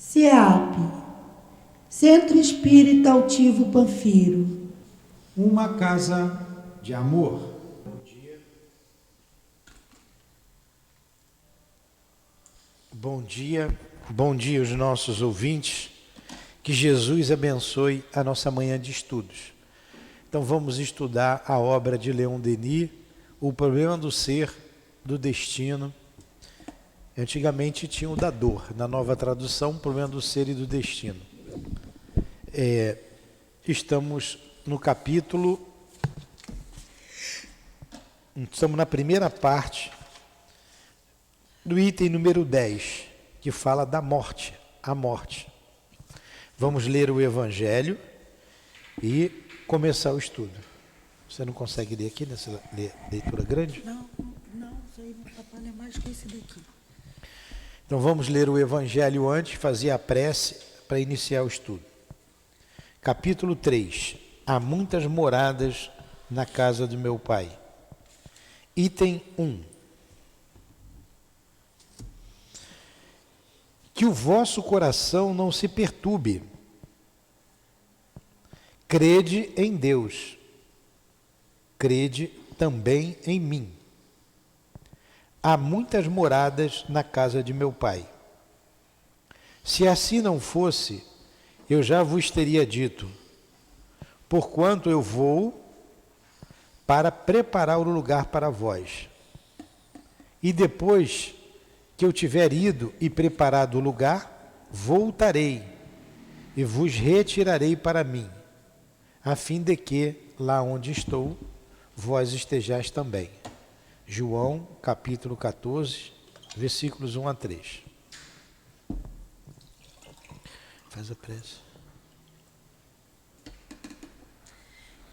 CEAP, Centro Espírita Altivo Panfiro. Uma casa de amor. Bom dia aos nossos ouvintes. Que Jesus abençoe a nossa manhã de estudos. Então vamos estudar a obra de Leon Denis, O Problema do Ser, do Destino. Antigamente tinha o da dor, na nova tradução, O Problema do Ser e do Destino. Estamos no capítulo, estamos na primeira parte do item número 10, que fala da morte, a morte. Vamos ler o Evangelho e começar o estudo. Você não consegue ler aqui nessa leitura grande? Não, isso aí não atrapalha mais que esse daqui. Então vamos ler o Evangelho antes, fazer a prece para iniciar o estudo. Capítulo 3. Há muitas moradas na casa do meu Pai. Item 1. Que o vosso coração não se perturbe. Crede em Deus. Crede também em mim. Há muitas moradas na casa de meu Pai. Se assim não fosse, eu já vos teria dito, porquanto eu vou para preparar o lugar para vós. E depois que eu tiver ido e preparado o lugar, voltarei e vos retirarei para mim, a fim de que, lá onde estou, vós estejais também. João, capítulo 14, versículos 1 a 3. Faz a prece.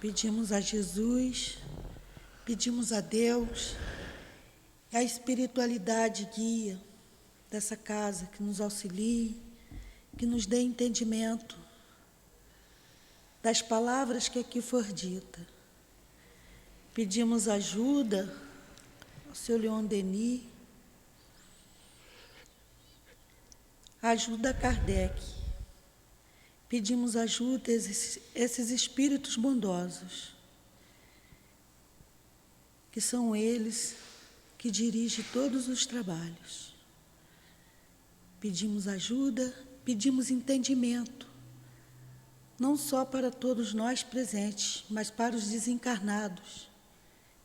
Pedimos a Jesus, pedimos a Deus, a espiritualidade guia dessa casa, que nos auxilie, que nos dê entendimento das palavras que aqui for dita. Pedimos ajuda ao Sr. Leon Denis, ajuda a Kardec. Pedimos ajuda a esses espíritos bondosos, que são eles que dirigem todos os trabalhos. Pedimos ajuda, pedimos entendimento, não só para todos nós presentes, mas para os desencarnados,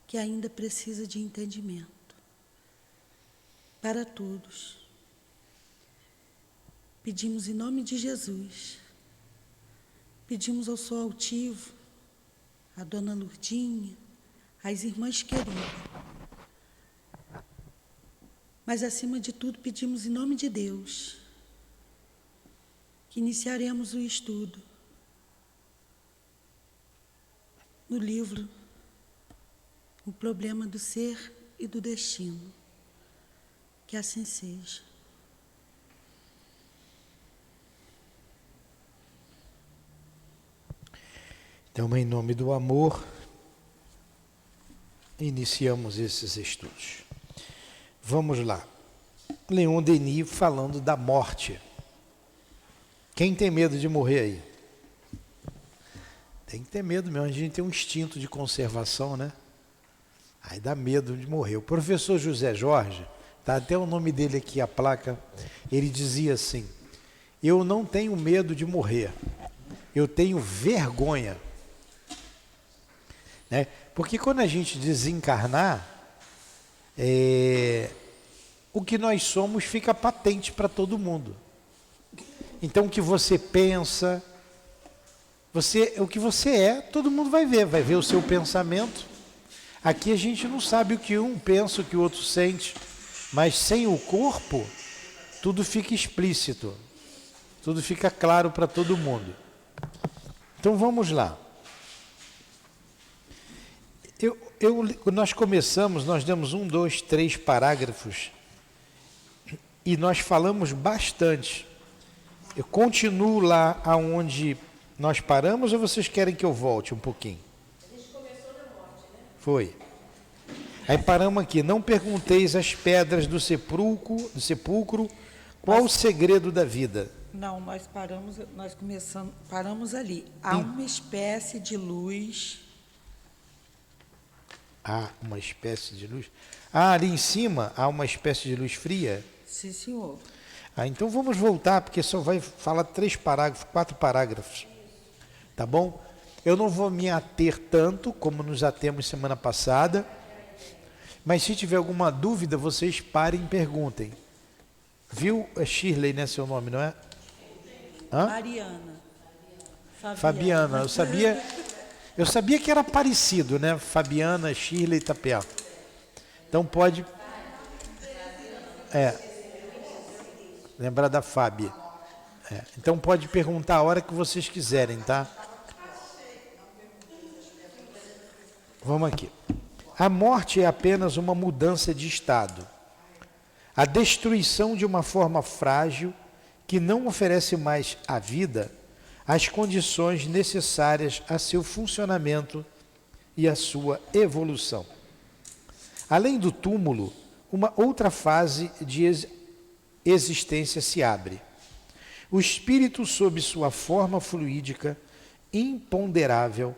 que ainda precisa de entendimento. Para todos. Pedimos em nome de Jesus. Pedimos ao Sol Altivo, à Dona Lourdinha, às irmãs queridas. Mas, acima de tudo, pedimos em nome de Deus, que iniciaremos o estudo no livro O Problema do Ser e do Destino. Que assim seja. Então, em nome do amor, iniciamos esses estudos. Vamos lá. Leon Denis falando da morte. Quem tem medo de morrer aí? Tem que ter medo mesmo, a gente tem um instinto de conservação, né? Aí dá medo de morrer. O professor José Jorge, tá até o nome dele aqui, a placa, ele dizia assim: eu não tenho medo de morrer, eu tenho vergonha. Né? Porque quando a gente desencarnar, o que nós somos fica patente para todo mundo. Então o que você pensa, o que você é, todo mundo vai ver o seu pensamento. Aqui a gente não sabe o que um pensa, o que o outro sente, mas sem o corpo, tudo fica explícito, tudo fica claro para todo mundo. Então vamos lá. Nós começamos, nós demos 1, 2, 3 parágrafos e nós falamos bastante. Eu continuo lá aonde nós paramos ou vocês querem que eu volte um pouquinho? A gente começou na morte, né? Foi. Aí paramos aqui. Não pergunteis às pedras do sepulcro qual o segredo da vida. Não, paramos ali. Há uma espécie de luz. Há uma espécie de luz. Ah, ali em cima há uma espécie de luz fria. Sim, senhor. Ah, então vamos voltar, porque só vai falar 4 parágrafos. Tá bom? Eu não vou me ater tanto como nos atemos semana passada, mas se tiver alguma dúvida, vocês parem e perguntem. Viu? É Shirley, né? Seu nome, não é? Hã? Mariana. Fabiana. Eu sabia que era parecido, né? Fabiana, Shirley, Tapé. Então pode... lembrar da Fábia. Então pode perguntar a hora que vocês quiserem, tá? Vamos aqui. A morte é apenas uma mudança de estado. A destruição de uma forma frágil que não oferece mais à vida as condições necessárias a seu funcionamento e a sua evolução. Além do túmulo, uma outra fase de existência se abre. O espírito, sob sua forma fluídica, imponderável,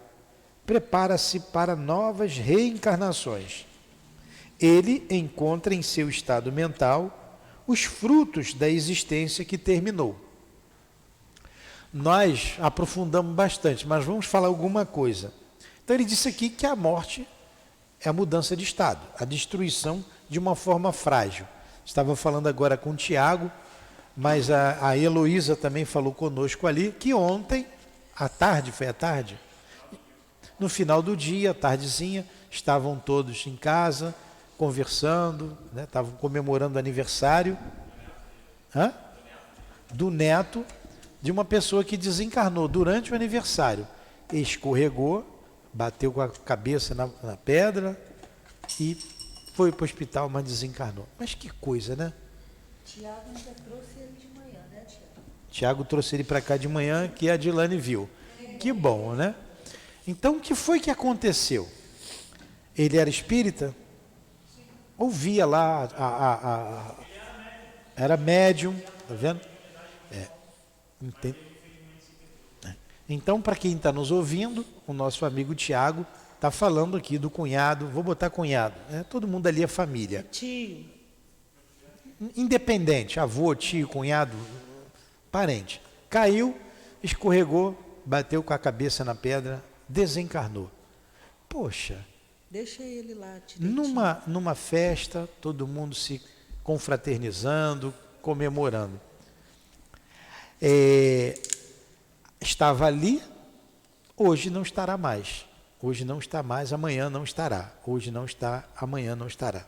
prepara-se para novas reencarnações. Ele encontra em seu estado mental os frutos da existência que terminou. Nós aprofundamos bastante, mas vamos falar alguma coisa. Então ele disse aqui que a morte é a mudança de estado, a destruição de uma forma frágil. Estava falando agora com o Tiago, mas a Heloísa também falou conosco ali, que ontem, à tarde, foi à tarde? No final do dia, à tardezinha, estavam todos em casa, conversando, né? Estavam comemorando o aniversário do neto de uma pessoa que desencarnou durante o aniversário. Escorregou, bateu com a cabeça na pedra e foi para o hospital, mas desencarnou. Mas que coisa, né? Tiago ainda trouxe ele de manhã, né, Tiago? Tiago trouxe ele para cá de manhã, que a Adilane viu. Que bom, né? Então, o que foi que aconteceu? Ele era espírita? Ouvia lá, era médium, tá vendo? Então, para quem está nos ouvindo, o nosso amigo Tiago está falando aqui do cunhado, vou botar cunhado, todo mundo ali é família. Tio. Independente, avô, tio, cunhado, parente. Caiu, escorregou, bateu com a cabeça na pedra, desencarnou. Poxa, deixa ele lá. numa festa, todo mundo se confraternizando, comemorando. Estava ali, hoje não estará mais. Hoje não está mais, amanhã não estará. Hoje não está, amanhã não estará.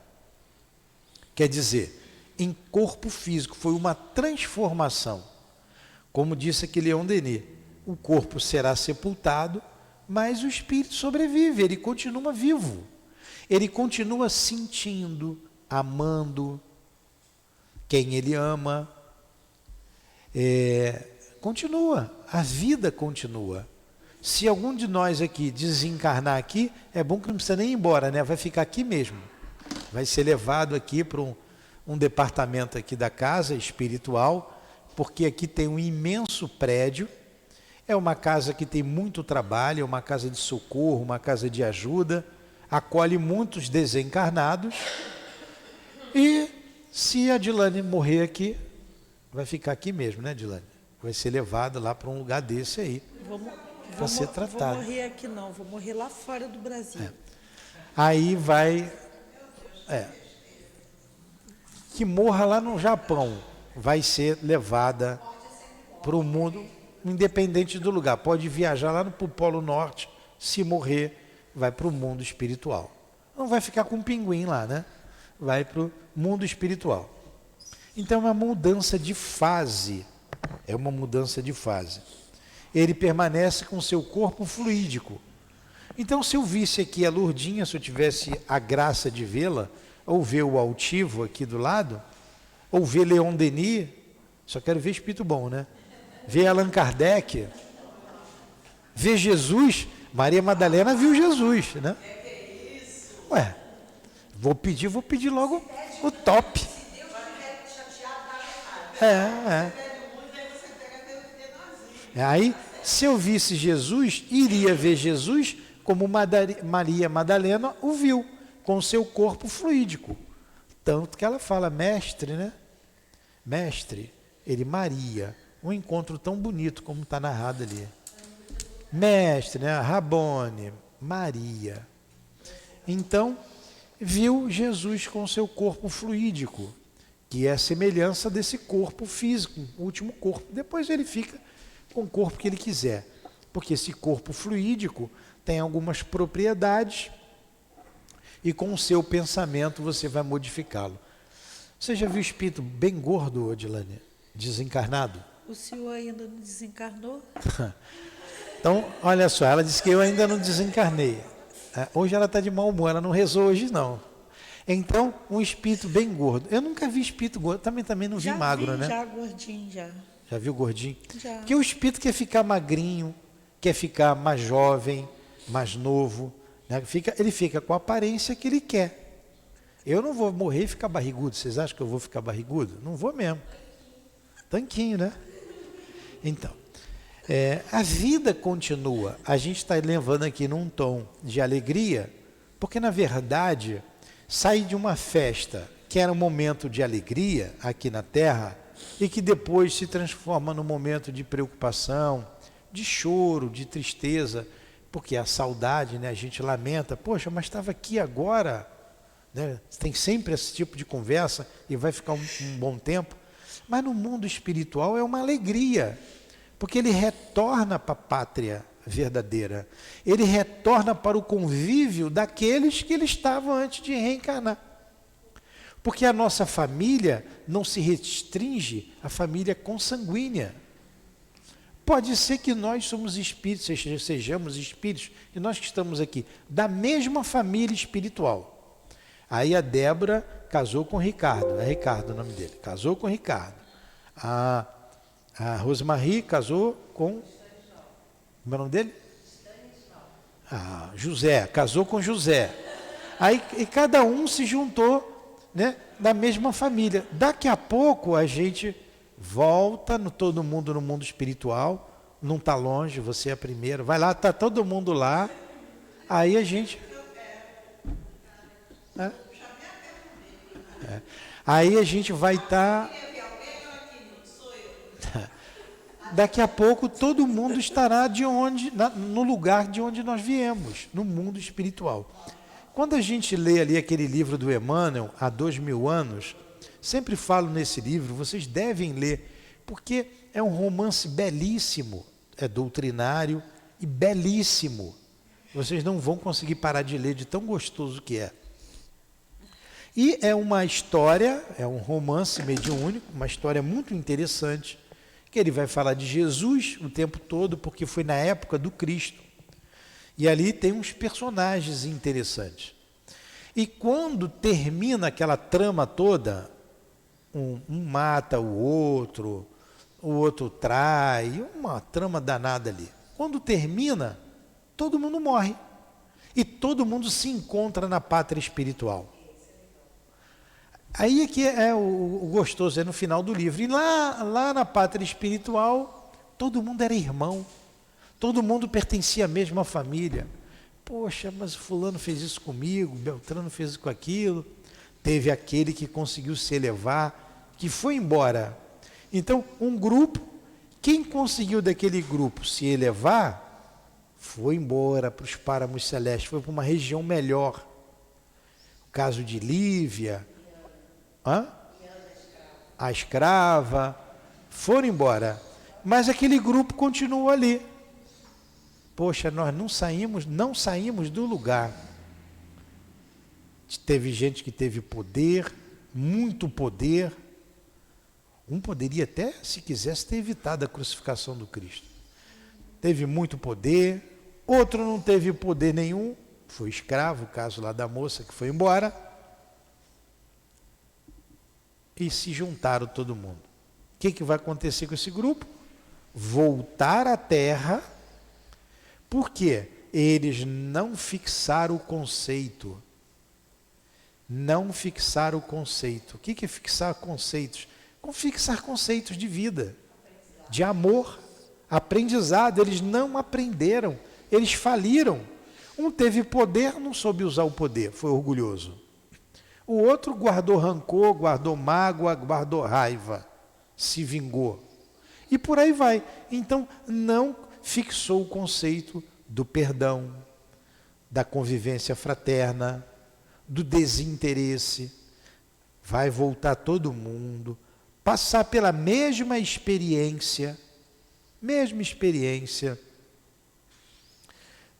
Quer dizer, em corpo físico, foi uma transformação. Como disse aqui Leon Denis, o corpo será sepultado, mas o espírito sobrevive, ele continua vivo. Ele continua sentindo, amando quem ele ama. Continua, a vida continua. Se algum de nós aqui desencarnar aqui, é bom que não precisa nem ir embora, né? Vai ficar aqui mesmo. Vai ser levado aqui para um departamento aqui da casa espiritual, porque aqui tem um imenso prédio. É uma casa que tem muito trabalho, é uma casa de socorro, uma casa de ajuda, acolhe muitos desencarnados. E se a Adilane morrer aqui, vai ficar aqui mesmo, né, Adilane? Vai ser levada lá para um lugar desse aí, para ser tratada. Vou morrer aqui não, vou morrer lá fora do Brasil. Aí vai... que morra lá no Japão, vai ser levada para o mundo... independente do lugar, pode viajar lá para o Polo Norte, se morrer, vai para o mundo espiritual. Não vai ficar com um pinguim lá, né? Vai para o mundo espiritual. Então é uma mudança de fase, Ele permanece com seu corpo fluídico. Então, se eu visse aqui a Lourdinha, se eu tivesse a graça de vê-la, ou ver o altivo aqui do lado, ou ver Leon Denis, só quero ver espírito bom, né? Ver Allan Kardec, ver Jesus. Maria Madalena viu Jesus, né? Ué, vou pedir logo o top. Aí, se eu visse Jesus, iria ver Jesus como Maria Madalena o viu, com seu corpo fluídico. Tanto que ela fala, mestre, né? Mestre, ele Maria, um encontro tão bonito como está narrado ali. Mestre, né? Rabone, Maria. Então, viu Jesus com seu corpo fluídico, que é a semelhança desse corpo físico, o último corpo. Depois ele fica com o corpo que ele quiser, porque esse corpo fluídico tem algumas propriedades e com o seu pensamento você vai modificá-lo. Você já viu o espírito bem gordo, Odilane? Desencarnado? O senhor ainda não desencarnou? Então, olha só, ela disse que eu ainda não desencarnei. Hoje ela está de mau humor, ela não rezou hoje não. Então, um espírito bem gordo. Eu nunca vi espírito gordo, também não vi Já magro, vi, né? Já gordinho, já. Já viu gordinho? Já. Porque o espírito quer ficar magrinho, quer ficar mais jovem, mais novo, né? Ele fica com a aparência que ele quer. Eu não vou morrer e ficar barrigudo. Vocês acham que eu vou ficar barrigudo? Não vou mesmo. Tanquinho, né? Então, a vida continua. A gente está levando aqui num tom de alegria, porque na verdade, sair de uma festa que era um momento de alegria aqui na Terra e que depois se transforma num momento de preocupação, de choro, de tristeza, porque a saudade, né? A gente lamenta, poxa, mas estava aqui agora, né? Tem sempre esse tipo de conversa e vai ficar um bom tempo. Mas no mundo espiritual é uma alegria, porque ele retorna para a pátria verdadeira. Ele retorna para o convívio daqueles que ele estava antes de reencarnar. Porque a nossa família não se restringe à família consanguínea. Pode ser que nós somos espíritos, sejamos espíritos, e nós que estamos aqui, da mesma família espiritual. Aí a Débora casou com o Ricardo, é Ricardo o nome dele, casou com o Ricardo. A Rosemarie casou com... Como é o nome dele? José, casou com José. Aí e cada um se juntou, né, da mesma família. Daqui a pouco a gente volta, todo mundo no mundo espiritual, não está longe, você é a primeira, vai lá, está todo mundo lá, aí a gente... Aí a gente vai estar... Daqui a pouco todo mundo estará no lugar de onde nós viemos, no mundo espiritual. Quando a gente lê ali aquele livro do Emmanuel, há 2000 anos, sempre falo nesse livro, vocês devem ler, porque é um romance belíssimo, é doutrinário e belíssimo. Vocês não vão conseguir parar de ler de tão gostoso que é. E é uma história, é um romance mediúnico, uma história muito interessante, que ele vai falar de Jesus o tempo todo, porque foi na época do Cristo. E ali tem uns personagens interessantes. E quando termina aquela trama toda, um mata o outro trai, uma trama danada ali. Quando termina, todo mundo morre. E todo mundo se encontra na pátria espiritual. Aí é que é o gostoso, é no final do livro. E lá na pátria espiritual, todo mundo era irmão. Todo mundo pertencia à mesma família. Poxa, mas fulano fez isso comigo, Beltrano fez isso com aquilo. Teve aquele que conseguiu se elevar, que foi embora. Então, um grupo, quem conseguiu daquele grupo se elevar, foi embora para os páramos celestes, foi para uma região melhor. O caso de Lívia... A escrava, foram embora, mas aquele grupo continuou ali. Poxa, nós não saímos do lugar. Teve gente que teve poder, muito poder. Um poderia até, se quisesse, ter evitado a crucificação do Cristo. Teve muito poder, outro não teve poder nenhum, foi escravo, o caso lá da moça que foi embora. E se juntaram todo mundo. O que vai acontecer com esse grupo? Voltar à Terra, porque eles não fixaram o conceito. Não fixaram o conceito. O que é fixar conceitos? Fixar conceitos de vida, de amor, Aprendizado, eles não aprenderam, eles faliram. Um teve poder, não soube usar o poder, foi orgulhoso. O outro guardou rancor, guardou mágoa, guardou raiva, se vingou. E por aí vai. Então, não fixou o conceito do perdão, da convivência fraterna, do desinteresse. Vai voltar todo mundo, passar pela mesma experiência,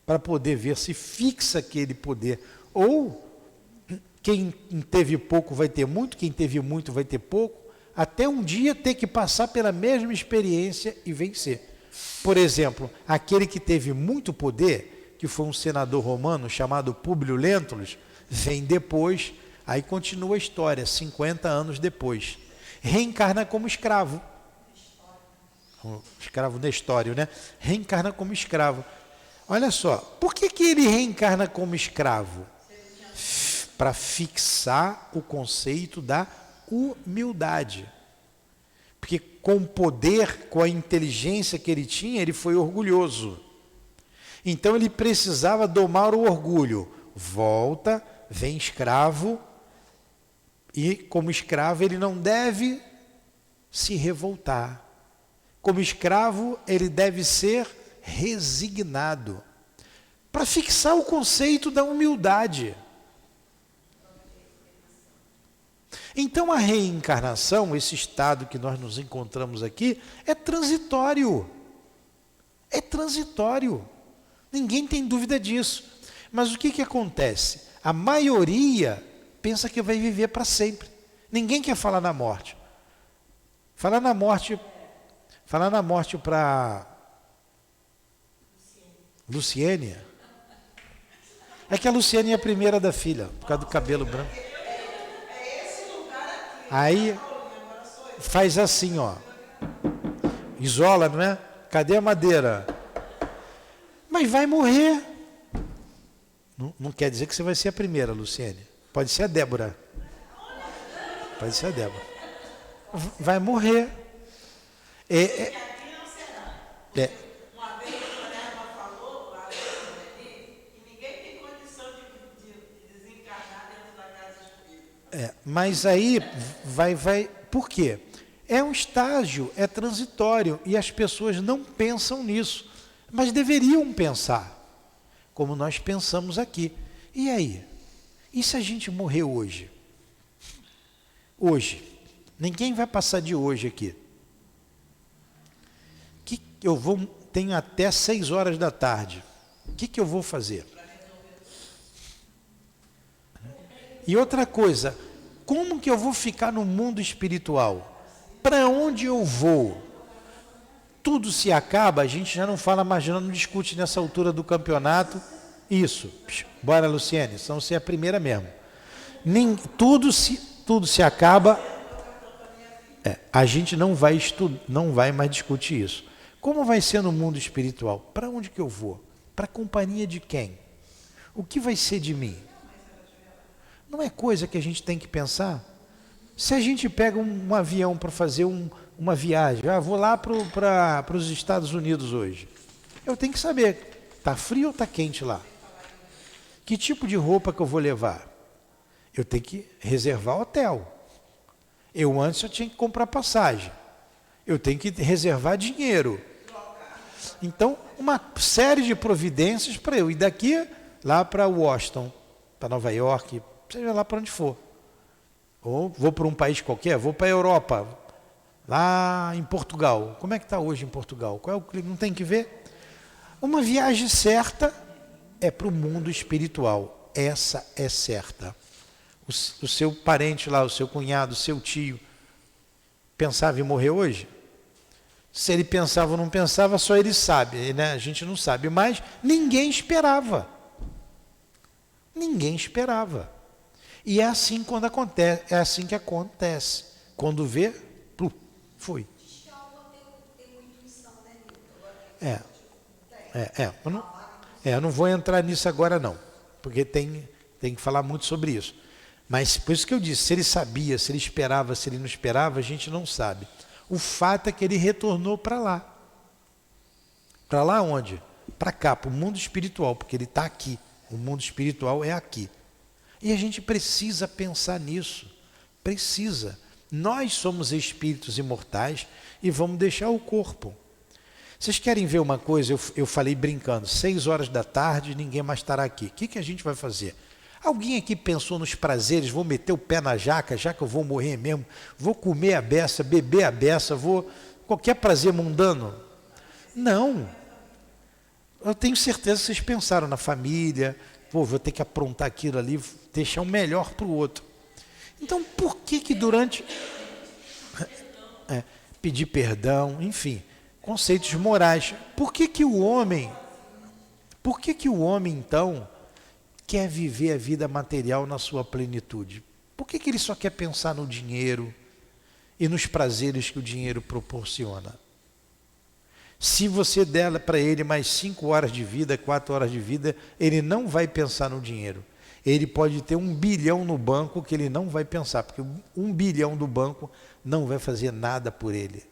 para poder ver se fixa aquele poder. Ou quem teve pouco vai ter muito, quem teve muito vai ter pouco, até um dia ter que passar pela mesma experiência e vencer. Por exemplo, aquele que teve muito poder, que foi um senador romano chamado Públio Lentulus, vem depois, aí continua a história, 50 anos depois. Reencarna como escravo. O escravo Nestório, né? Reencarna como escravo. Olha só, por que ele reencarna como escravo? Para fixar o conceito da humildade. Porque com o poder, com a inteligência que ele tinha, ele foi orgulhoso. Então ele precisava domar o orgulho. Volta, vem escravo, e como escravo ele não deve se revoltar. Como escravo ele deve ser resignado. Para fixar o conceito da humildade. Então a reencarnação, esse estado que nós nos encontramos aqui, é transitório. É transitório. Ninguém tem dúvida disso. Mas o que acontece? A maioria pensa que vai viver para sempre. Ninguém quer falar na morte. Falar na morte para Luciene. É que a Luciene é a primeira da filha, por causa do cabelo branco. Aí faz assim, ó. Isola, não é? Cadê a madeira? Mas vai morrer. Não quer dizer que você vai ser a primeira, Luciene. Pode ser a Débora. Pode ser a Débora. Vai morrer. Uma vez a Minerva falou, que ninguém tem condição de desencarnar dentro da casa espírita. Mas aí vai. Por quê? É um estágio, é transitório e as pessoas não pensam nisso, mas deveriam pensar, como nós pensamos aqui. E aí? E se a gente morrer hoje? Hoje. Ninguém vai passar de hoje aqui. Tenho até 6 horas da tarde. O que eu vou fazer? E outra coisa, como que eu vou ficar no mundo espiritual? Para onde eu vou? Tudo se acaba, a gente já não fala mais, já não discute nessa altura do campeonato. Isso. Bora, Luciene, senão você é a primeira mesmo. Tudo se acaba. A gente não vai mais discutir isso. Como vai ser no mundo espiritual? Para onde que eu vou? Para a companhia de quem? O que vai ser de mim? Não é coisa que a gente tem que pensar? Se a gente pega um avião para fazer uma viagem, vou lá para os Estados Unidos hoje, eu tenho que saber, está frio ou está quente lá? Que tipo de roupa que eu vou levar? Eu tenho que reservar hotel. Antes eu tinha que comprar passagem. Eu tenho que reservar dinheiro. Então, uma série de providências para eu ir daqui lá para Washington, para Nova York, seja lá para onde for. Ou vou para um país qualquer, vou para a Europa, lá em Portugal. Como é que está hoje em Portugal? Qual é o clima? Não tem que ver? Uma viagem certa é para o mundo espiritual. Essa é certa. O seu parente lá, o seu cunhado, o seu tio, pensava em morrer hoje? Se ele pensava ou não pensava, só ele sabe, né? A gente não sabe, mas ninguém esperava. Ninguém esperava. E é assim quando acontece, é assim que acontece. Quando vê, foi. Eu não vou entrar nisso agora não, porque tem que falar muito sobre isso. Mas por isso que eu disse, se ele sabia, se ele esperava, se ele não esperava, a gente não sabe. O fato é que ele retornou para lá. Para lá onde? Para cá, para o mundo espiritual, porque ele está aqui. O mundo espiritual é aqui. E a gente precisa pensar nisso. Precisa. Nós somos espíritos imortais e vamos deixar o corpo. Vocês querem ver uma coisa? Eu falei brincando, 6 horas da tarde, ninguém mais estará aqui. O que a gente vai fazer? Alguém aqui pensou nos prazeres, vou meter o pé na jaca, já que eu vou morrer mesmo, vou comer a beça, beber a beça, vou... Qualquer prazer mundano? Não. Eu tenho certeza que vocês pensaram na família, pô, vou ter que aprontar aquilo ali, deixar o melhor para o outro. Então, por que durante... pedir perdão, enfim, conceitos morais. Por que o homem, então, quer viver a vida material na sua plenitude? Por que ele só quer pensar no dinheiro e nos prazeres que o dinheiro proporciona? Se você der para ele mais 5 horas de vida, 4 horas de vida, ele não vai pensar no dinheiro. Ele pode ter 1 bilhão no banco que ele não vai pensar, porque 1 bilhão do banco não vai fazer nada por ele.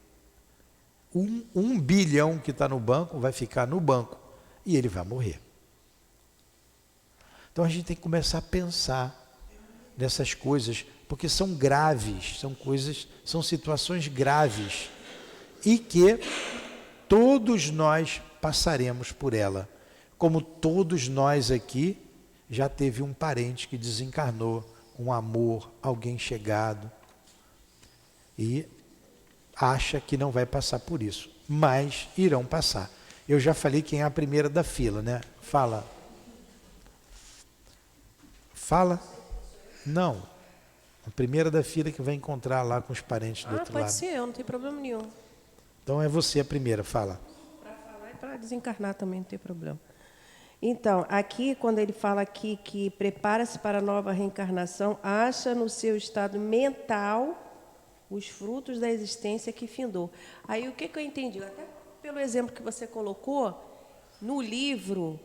1 bilhão que está no banco vai ficar no banco e ele vai morrer. Então a gente tem que começar a pensar nessas coisas, porque são graves, são situações graves e que todos nós passaremos por ela. Como todos nós aqui já teve um parente que desencarnou, um amor, alguém chegado, e acha que não vai passar por isso, mas irão passar. Eu já falei quem é a primeira da fila, né? Fala. Não. A primeira da fila que vai encontrar lá com os parentes do outro lado. Pode ser eu, não tem problema nenhum. Então é você a primeira, fala. Para falar e para desencarnar também não tem problema. Então, aqui, quando ele fala aqui que prepara-se para a nova reencarnação, acha no seu estado mental os frutos da existência que findou. Aí, o que eu entendi? Até pelo exemplo que você colocou, no livro,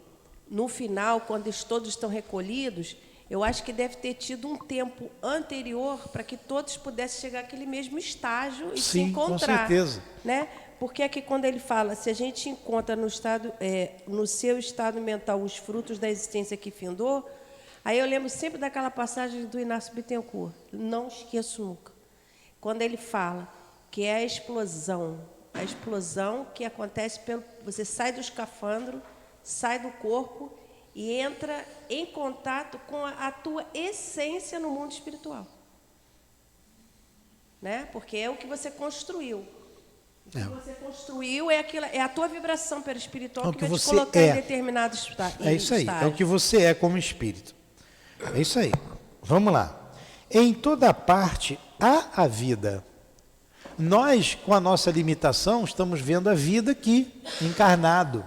no final, quando todos estão recolhidos, eu acho que deve ter tido um tempo anterior para que todos pudessem chegar àquele mesmo estágio e se encontrar. Com certeza. Né? Porque aqui quando ele fala, se a gente encontra no seu estado mental os frutos da existência que findou, aí eu lembro sempre daquela passagem do Inácio Bittencourt, não esqueço nunca, quando ele fala que é a explosão que acontece você sai do escafandro, sai do corpo e entra em contato com a tua essência no mundo espiritual. Né? Porque é o que você construiu. O que você construiu é a tua vibração perispiritual que vai te colocar em determinado estágio. É isso aí, é o que você é como espírito. É isso aí. Vamos lá. Em toda parte há a vida. Nós, com a nossa limitação, estamos vendo a vida aqui, encarnado.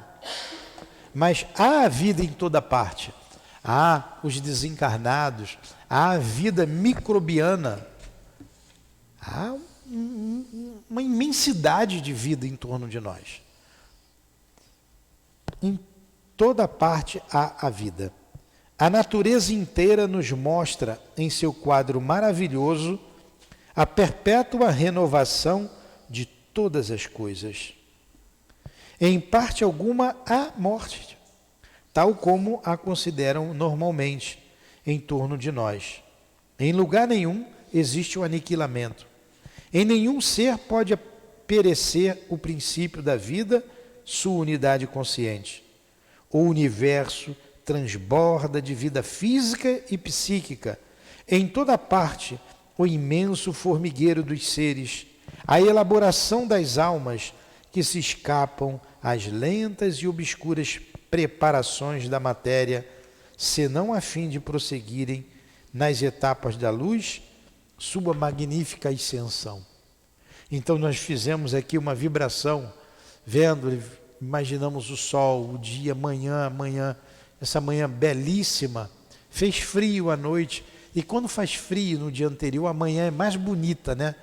Mas há a vida em toda parte. Há os desencarnados, há a vida microbiana. Há uma imensidade de vida em torno de nós. Em toda parte há a vida. A natureza inteira nos mostra, em seu quadro maravilhoso, a perpétua renovação de todas as coisas. Em parte alguma há morte, tal como a consideram normalmente em torno de nós. Em lugar nenhum existe o aniquilamento. Em nenhum ser pode perecer o princípio da vida, sua unidade consciente. O universo transborda de vida física e psíquica. Em toda parte, o imenso formigueiro dos seres, a elaboração das almas que se escapam às lentas e obscuras preparações da matéria, senão a fim de prosseguirem nas etapas da luz, sua magnífica ascensão. Então nós fizemos aqui uma vibração, vendo, imaginamos o sol, o dia, amanhã, essa manhã belíssima, fez frio à noite, e quando faz frio no dia anterior, a manhã é mais bonita, né?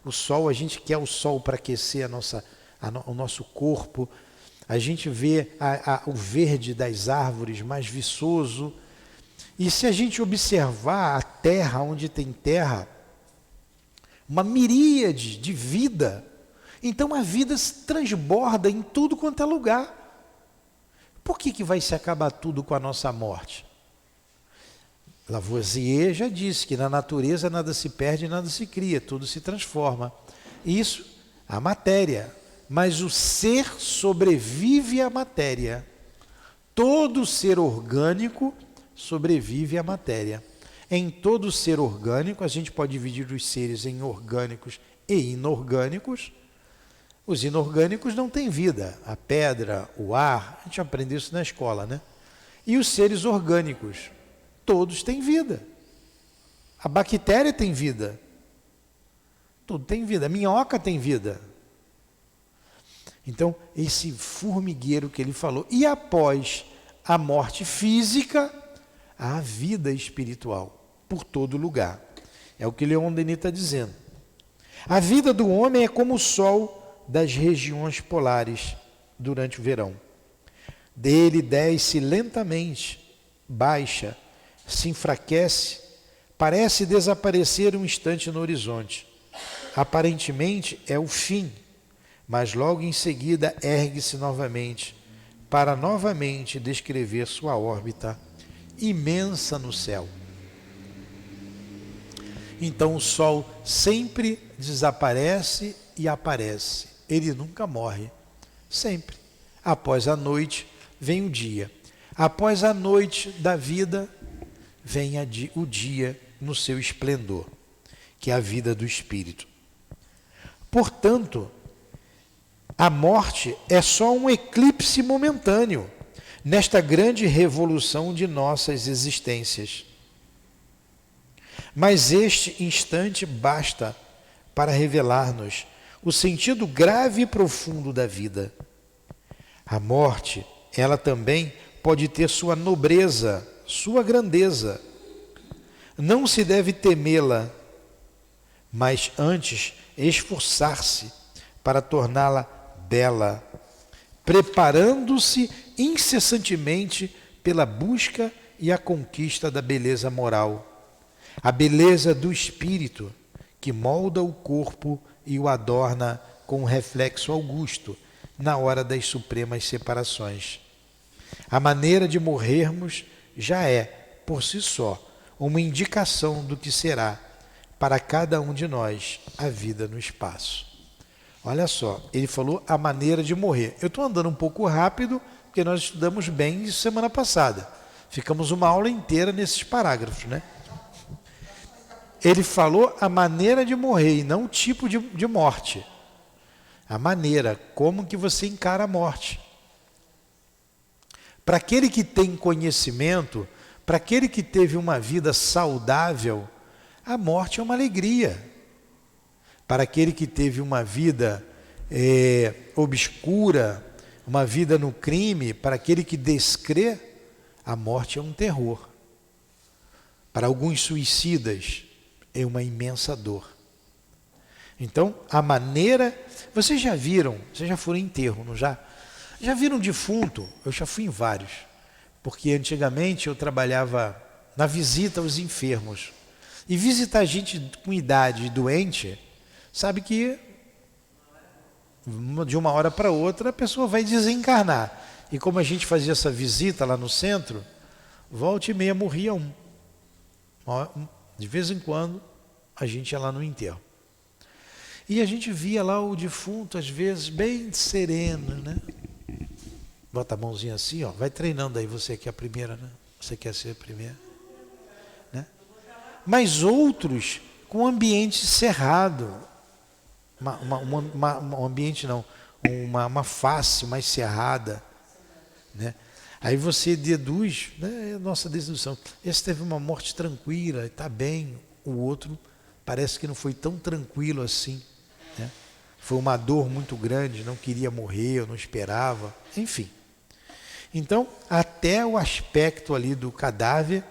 O sol, a gente quer o sol para aquecer o nosso corpo, a gente vê o verde das árvores mais viçoso, e se a gente observar a terra, onde tem terra, uma miríade de vida, então a vida se transborda em tudo quanto é lugar. Por que vai se acabar tudo com a nossa morte? Lavoisier já disse que na natureza nada se perde, nada se cria, tudo se transforma. Isso, a matéria. Mas o ser sobrevive à matéria. Todo ser orgânico sobrevive à matéria. Em todo ser orgânico, a gente pode dividir os seres em orgânicos e inorgânicos. Os inorgânicos não têm vida. A pedra, o ar, a gente aprendeu isso na escola, né? E os seres orgânicos, todos têm vida. A bactéria tem vida. Tudo tem vida. A minhoca tem vida. Então, esse formigueiro que ele falou. E após a morte física, há vida espiritual por todo lugar. É o que Leon Denis está dizendo. A vida do homem é como o sol das regiões polares durante o verão. Dele desce lentamente, baixa, se enfraquece, parece desaparecer um instante no horizonte. Aparentemente é o fim, mas logo em seguida ergue-se novamente, para novamente descrever sua órbita imensa no céu. Então o Sol sempre desaparece e aparece. Ele nunca morre, sempre. Após a noite vem o dia. Após a noite da vida vem o dia no seu esplendor, que é a vida do Espírito. Portanto, a morte é só um eclipse momentâneo nesta grande revolução de nossas existências. Mas este instante basta para revelar-nos o sentido grave e profundo da vida. A morte, ela também pode ter sua nobreza, sua grandeza. Não se deve temê-la, mas antes esforçar-se para torná-la bela, preparando-se incessantemente pela busca e a conquista da beleza moral, a beleza do espírito, que molda o corpo e o adorna com um reflexo augusto na hora das supremas separações. A maneira de morrermos já é, por si só, uma indicação do que será, para cada um de nós, a vida no espaço. Olha só, ele falou a maneira de morrer. Eu estou andando um pouco rápido, porque nós estudamos bem isso semana passada. Ficamos uma aula inteira nesses parágrafos, né? Ele falou a maneira de morrer e não o tipo de morte. A maneira, como que você encara a morte. Para aquele que tem conhecimento, para aquele que teve uma vida saudável, a morte é uma alegria. Para aquele que teve uma vida obscura, uma vida no crime, para aquele que descrê, a morte é um terror. Para alguns suicidas, é uma imensa dor. Então, a maneira... Vocês já viram, vocês já foram em enterro, não já? Já viram defunto? Eu já fui em vários. Porque antigamente eu trabalhava na visita aos enfermos. E visitar gente com idade doente, sabe que de uma hora para outra a pessoa vai desencarnar. E como a gente fazia essa visita lá no centro, volta e meia morria um. De vez em quando a gente ia lá no enterro. E a gente via lá o defunto, às vezes, bem sereno, né? Bota a mãozinha assim, ó, vai treinando aí, você que é a primeira, né? Você quer ser a primeira, né? Mas outros com ambiente cerrado, um ambiente não, uma face mais cerrada, né? Aí você deduz, né, a nossa dedução, esse teve uma morte tranquila, está bem, o outro parece que não foi tão tranquilo assim, né? Foi uma dor muito grande, não queria morrer, eu não esperava, enfim. Então, até o aspecto ali do cadáver,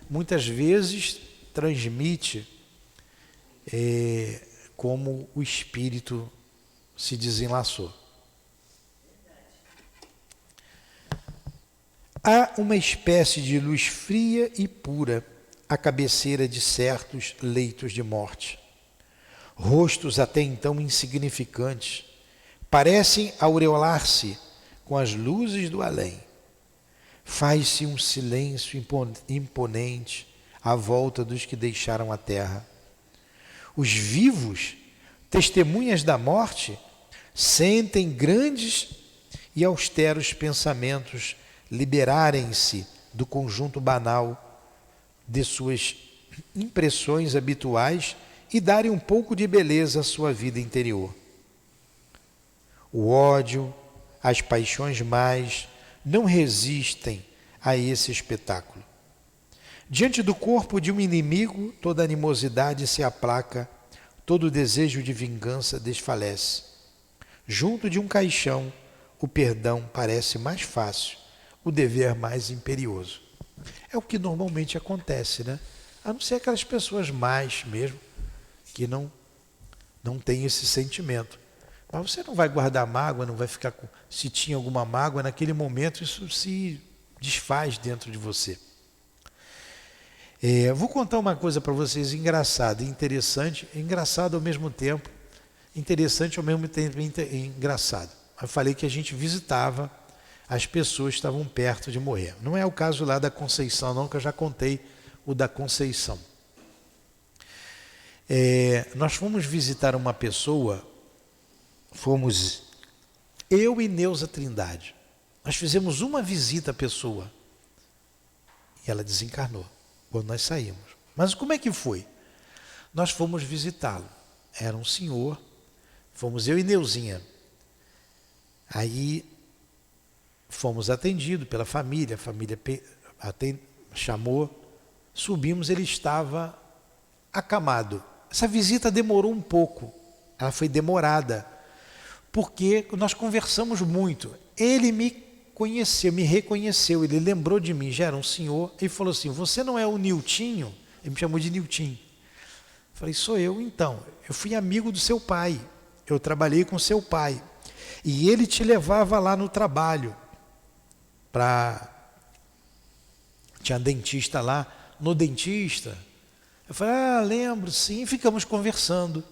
muitas vezes transmite como o espírito se desenlaçou. Há uma espécie de luz fria e pura à cabeceira de certos leitos de morte. Rostos até então insignificantes parecem aureolar-se com as luzes do além. Faz-se um silêncio imponente à volta dos que deixaram a terra. Os vivos, testemunhas da morte, sentem grandes e austeros pensamentos liberarem-se do conjunto banal de suas impressões habituais e darem um pouco de beleza à sua vida interior. O ódio, as paixões mais não resistem a esse espetáculo. Diante do corpo de um inimigo, toda animosidade se aplaca, todo desejo de vingança desfalece. Junto de um caixão, o perdão parece mais fácil, o dever mais imperioso. É o que normalmente acontece, né? A não ser aquelas pessoas mais mesmo, que não têm esse sentimento. Mas você não vai guardar mágoa, não vai ficar com... Se tinha alguma mágoa, naquele momento isso se desfaz dentro de você. Vou contar uma coisa para vocês engraçada e interessante, engraçado ao mesmo tempo, interessante ao mesmo tempo engraçado. Eu falei que a gente visitava as pessoas que estavam perto de morrer. Não é o caso lá da Conceição, não, que eu já contei o da Conceição. Nós fomos visitar uma pessoa, fomos eu e Neuza Trindade. Nós fizemos uma visita à pessoa e ela desencarnou quando nós saímos. Mas como é que foi? Nós fomos visitá-lo. Era um senhor, fomos eu e Neuzinha. Aí fomos atendidos pela família, a família chamou, subimos, ele estava acamado. Essa visita demorou um pouco, ela foi demorada, porque nós conversamos muito. Ele me conheceu, me reconheceu, ele lembrou de mim, já era um senhor, e falou assim: você não é o Niltinho? Ele me chamou de Niltinho. Falei: sou eu. Então, eu fui amigo do seu pai, eu trabalhei com seu pai, e ele te levava lá no trabalho, tinha dentista lá, no dentista. Eu falei: lembro, sim. Ficamos conversando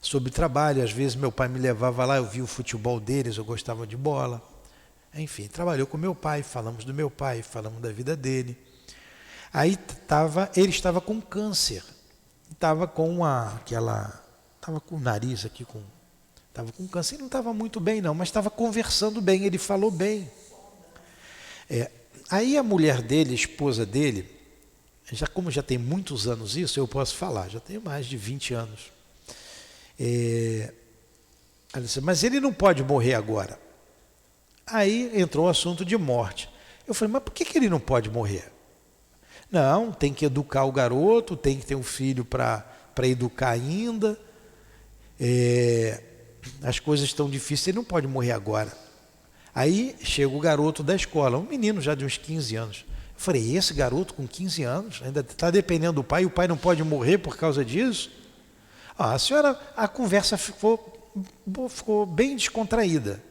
sobre trabalho, às vezes meu pai me levava lá, eu via o futebol deles, eu gostava de bola. Enfim, trabalhou com meu pai, falamos do meu pai, falamos da vida dele. Aí ele estava com câncer, estava com o nariz aqui, estava com câncer, ele não estava muito bem não, mas estava conversando bem, ele falou bem. Aí a mulher dele, a esposa dele, como já tem muitos anos isso, eu posso falar, já tenho mais de 20 anos. Ela disse: mas ele não pode morrer agora. Aí entrou o assunto de morte. Eu falei: mas por que ele não pode morrer? Não, tem que educar o garoto, tem que ter um filho para educar ainda. As coisas estão difíceis, ele não pode morrer agora. Aí chega o garoto da escola, um menino já de uns 15 anos. Eu falei: esse garoto com 15 anos ainda está dependendo do pai, e o pai não pode morrer por causa disso? A conversa ficou bem descontraída.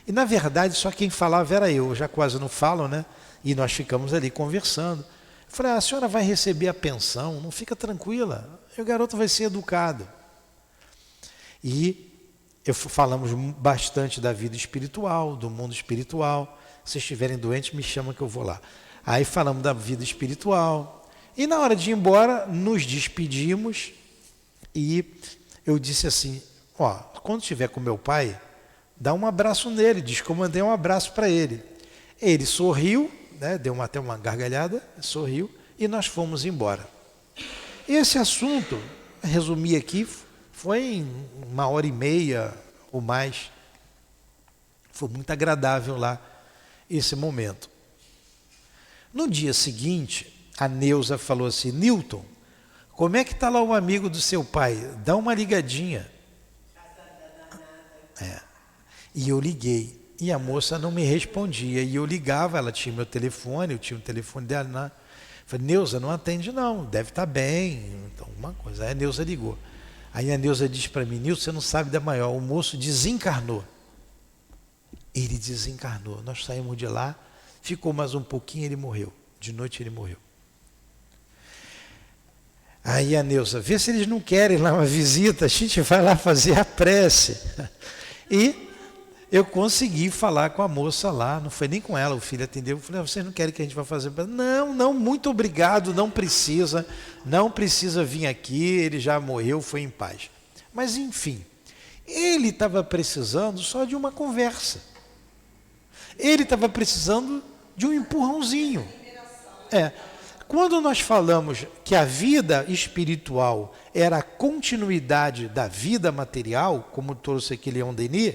E na verdade só quem falava era eu já quase não falo, né? E nós ficamos ali conversando. Eu falei: a senhora vai receber a pensão, não fica tranquila, o garoto vai ser educado. E falamos bastante da vida espiritual, do mundo espiritual. Se estiverem doentes, me chamam que eu vou lá. Aí falamos da vida espiritual. E na hora de ir embora, nos despedimos. E eu disse assim: quando estiver com meu pai, dá um abraço nele, diz que eu mandei um abraço para ele. Ele sorriu, né, deu até uma gargalhada, sorriu, e nós fomos embora. Esse assunto, resumir aqui, foi em 1h30 ou mais. Foi muito agradável lá esse momento. No dia seguinte, a Neuza falou assim: Nilton, como é que está lá o amigo do seu pai? Dá uma ligadinha. E eu liguei. E a moça não me respondia. E eu ligava, ela tinha meu telefone, eu tinha o telefone dela. Falei: Neuza, não atende não, deve estar bem. Então, uma coisa. Aí a Neuza ligou. Aí a Neuza disse para mim: Nilton, você não sabe da maior, o moço desencarnou. Ele desencarnou. Nós saímos de lá, ficou mais um pouquinho, ele morreu. De noite ele morreu. Aí a Neuza: vê se eles não querem lá uma visita, a gente vai lá fazer a prece. E eu consegui falar com a moça lá, não foi nem com ela, o filho atendeu, eu falei, vocês não querem que a gente vá fazer? Não, não, muito obrigado, não precisa vir aqui, ele já morreu, foi em paz. Mas enfim, ele estava precisando só de uma conversa. Ele estava precisando de um empurrãozinho. Quando nós falamos que a vida espiritual era a continuidade da vida material, como trouxe aqui Leon Denis,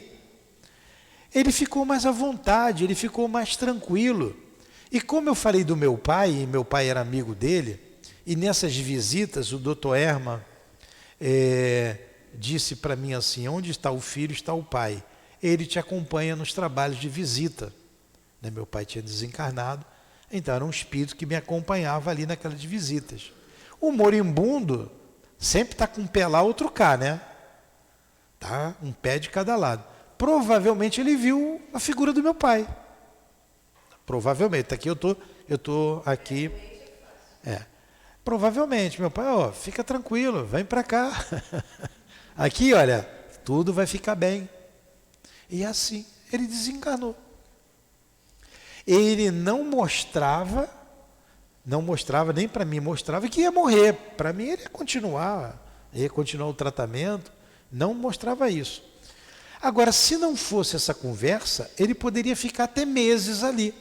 ele ficou mais à vontade, ele ficou mais tranquilo. E como eu falei do meu pai, e meu pai era amigo dele, e nessas visitas o Dr. Herman disse para mim assim, onde está o filho, está o pai. Ele te acompanha nos trabalhos de visita. Meu pai tinha desencarnado, então era um espírito que me acompanhava ali naquelas visitas. O moribundo sempre está com um pé lá, outro cá, né? Tá, um pé de cada lado. Provavelmente ele viu a figura do meu pai. Provavelmente, tá aqui eu tô aqui. Provavelmente, meu pai, fica tranquilo, vem para cá. Aqui, olha, tudo vai ficar bem. E assim, ele desencarnou. Ele não mostrava nem para mim, mostrava que ia morrer. Para mim ele ia continuar o tratamento, não mostrava isso. Agora, se não fosse essa conversa, ele poderia ficar até meses ali.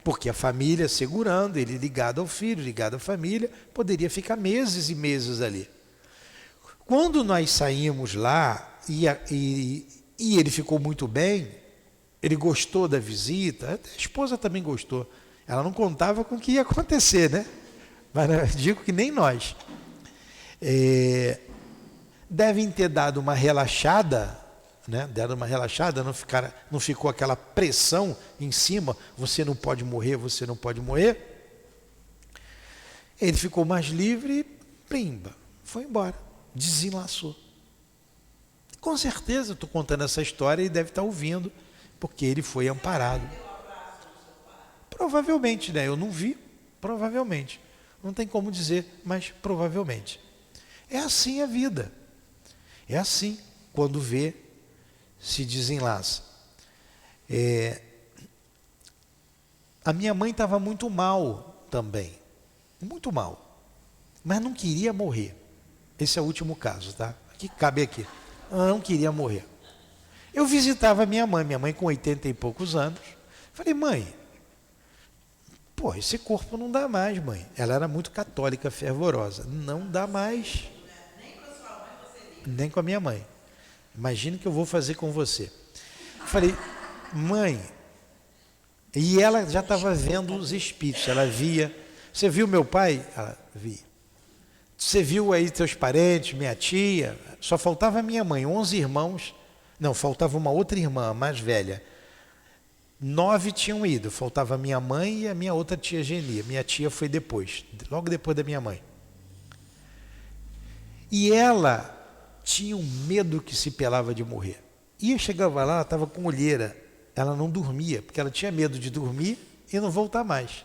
Porque a família segurando, ele ligado ao filho, ligado à família, poderia ficar meses e meses ali. Quando nós saímos lá e ele ficou muito bem, ele gostou da visita, até a esposa também gostou. Ela não contava com o que ia acontecer, né? Mas eu digo que nem nós. Devem ter dado uma relaxada, né? Deram uma relaxada, não ficou aquela pressão em cima, você não pode morrer, você não pode morrer. Ele ficou mais livre e plimba, foi embora, desenlaçou. Com certeza, estou contando essa história e deve estar ouvindo, porque ele foi amparado. Provavelmente, né? Eu não vi, provavelmente. Não tem como dizer, mas provavelmente. É assim a vida. É assim, quando vê, se desenlaça. A minha mãe estava muito mal também. Muito mal. Mas não queria morrer. Esse é o último caso, tá? Aqui, cabe aqui. Ela não queria morrer. Eu visitava minha mãe com 80 e poucos anos. Falei, mãe, esse corpo não dá mais, mãe. Ela era muito católica, fervorosa. Não dá mais. Nem com a minha mãe. Imagina o que eu vou fazer com você. Falei, mãe, e ela já estava vendo os espíritos, ela via. Você viu meu pai? Ela via. Você viu aí teus parentes, minha tia? Só faltava minha mãe, 11 irmãos. Não, faltava uma outra irmã, a mais velha. 9 tinham ido, faltava minha mãe e a minha outra tia Genia. Minha tia foi depois, logo depois da minha mãe. E ela tinha um medo que se pelava de morrer. E eu chegava lá, ela estava com olheira, ela não dormia, porque ela tinha medo de dormir e não voltar mais.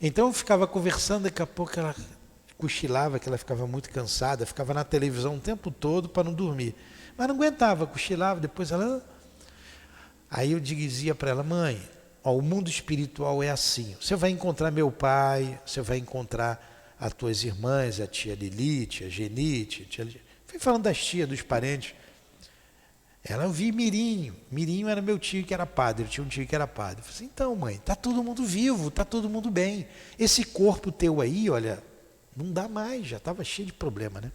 Então eu ficava conversando, daqui a pouco ela cochilava, que ela ficava muito cansada, ficava na televisão o tempo todo para não dormir. Mas não aguentava, cochilava, depois ela... Aí eu dizia para ela, mãe, o mundo espiritual é assim, você vai encontrar meu pai, você vai encontrar as tuas irmãs, a tia Lilith, a Genite, fui falando das tias, dos parentes. Eu vi Mirinho era meu tio que era padre, eu tinha um tio que era padre. Eu falei assim, então mãe, está todo mundo vivo, está todo mundo bem, esse corpo teu aí, olha, não dá mais, já estava cheio de problema, né?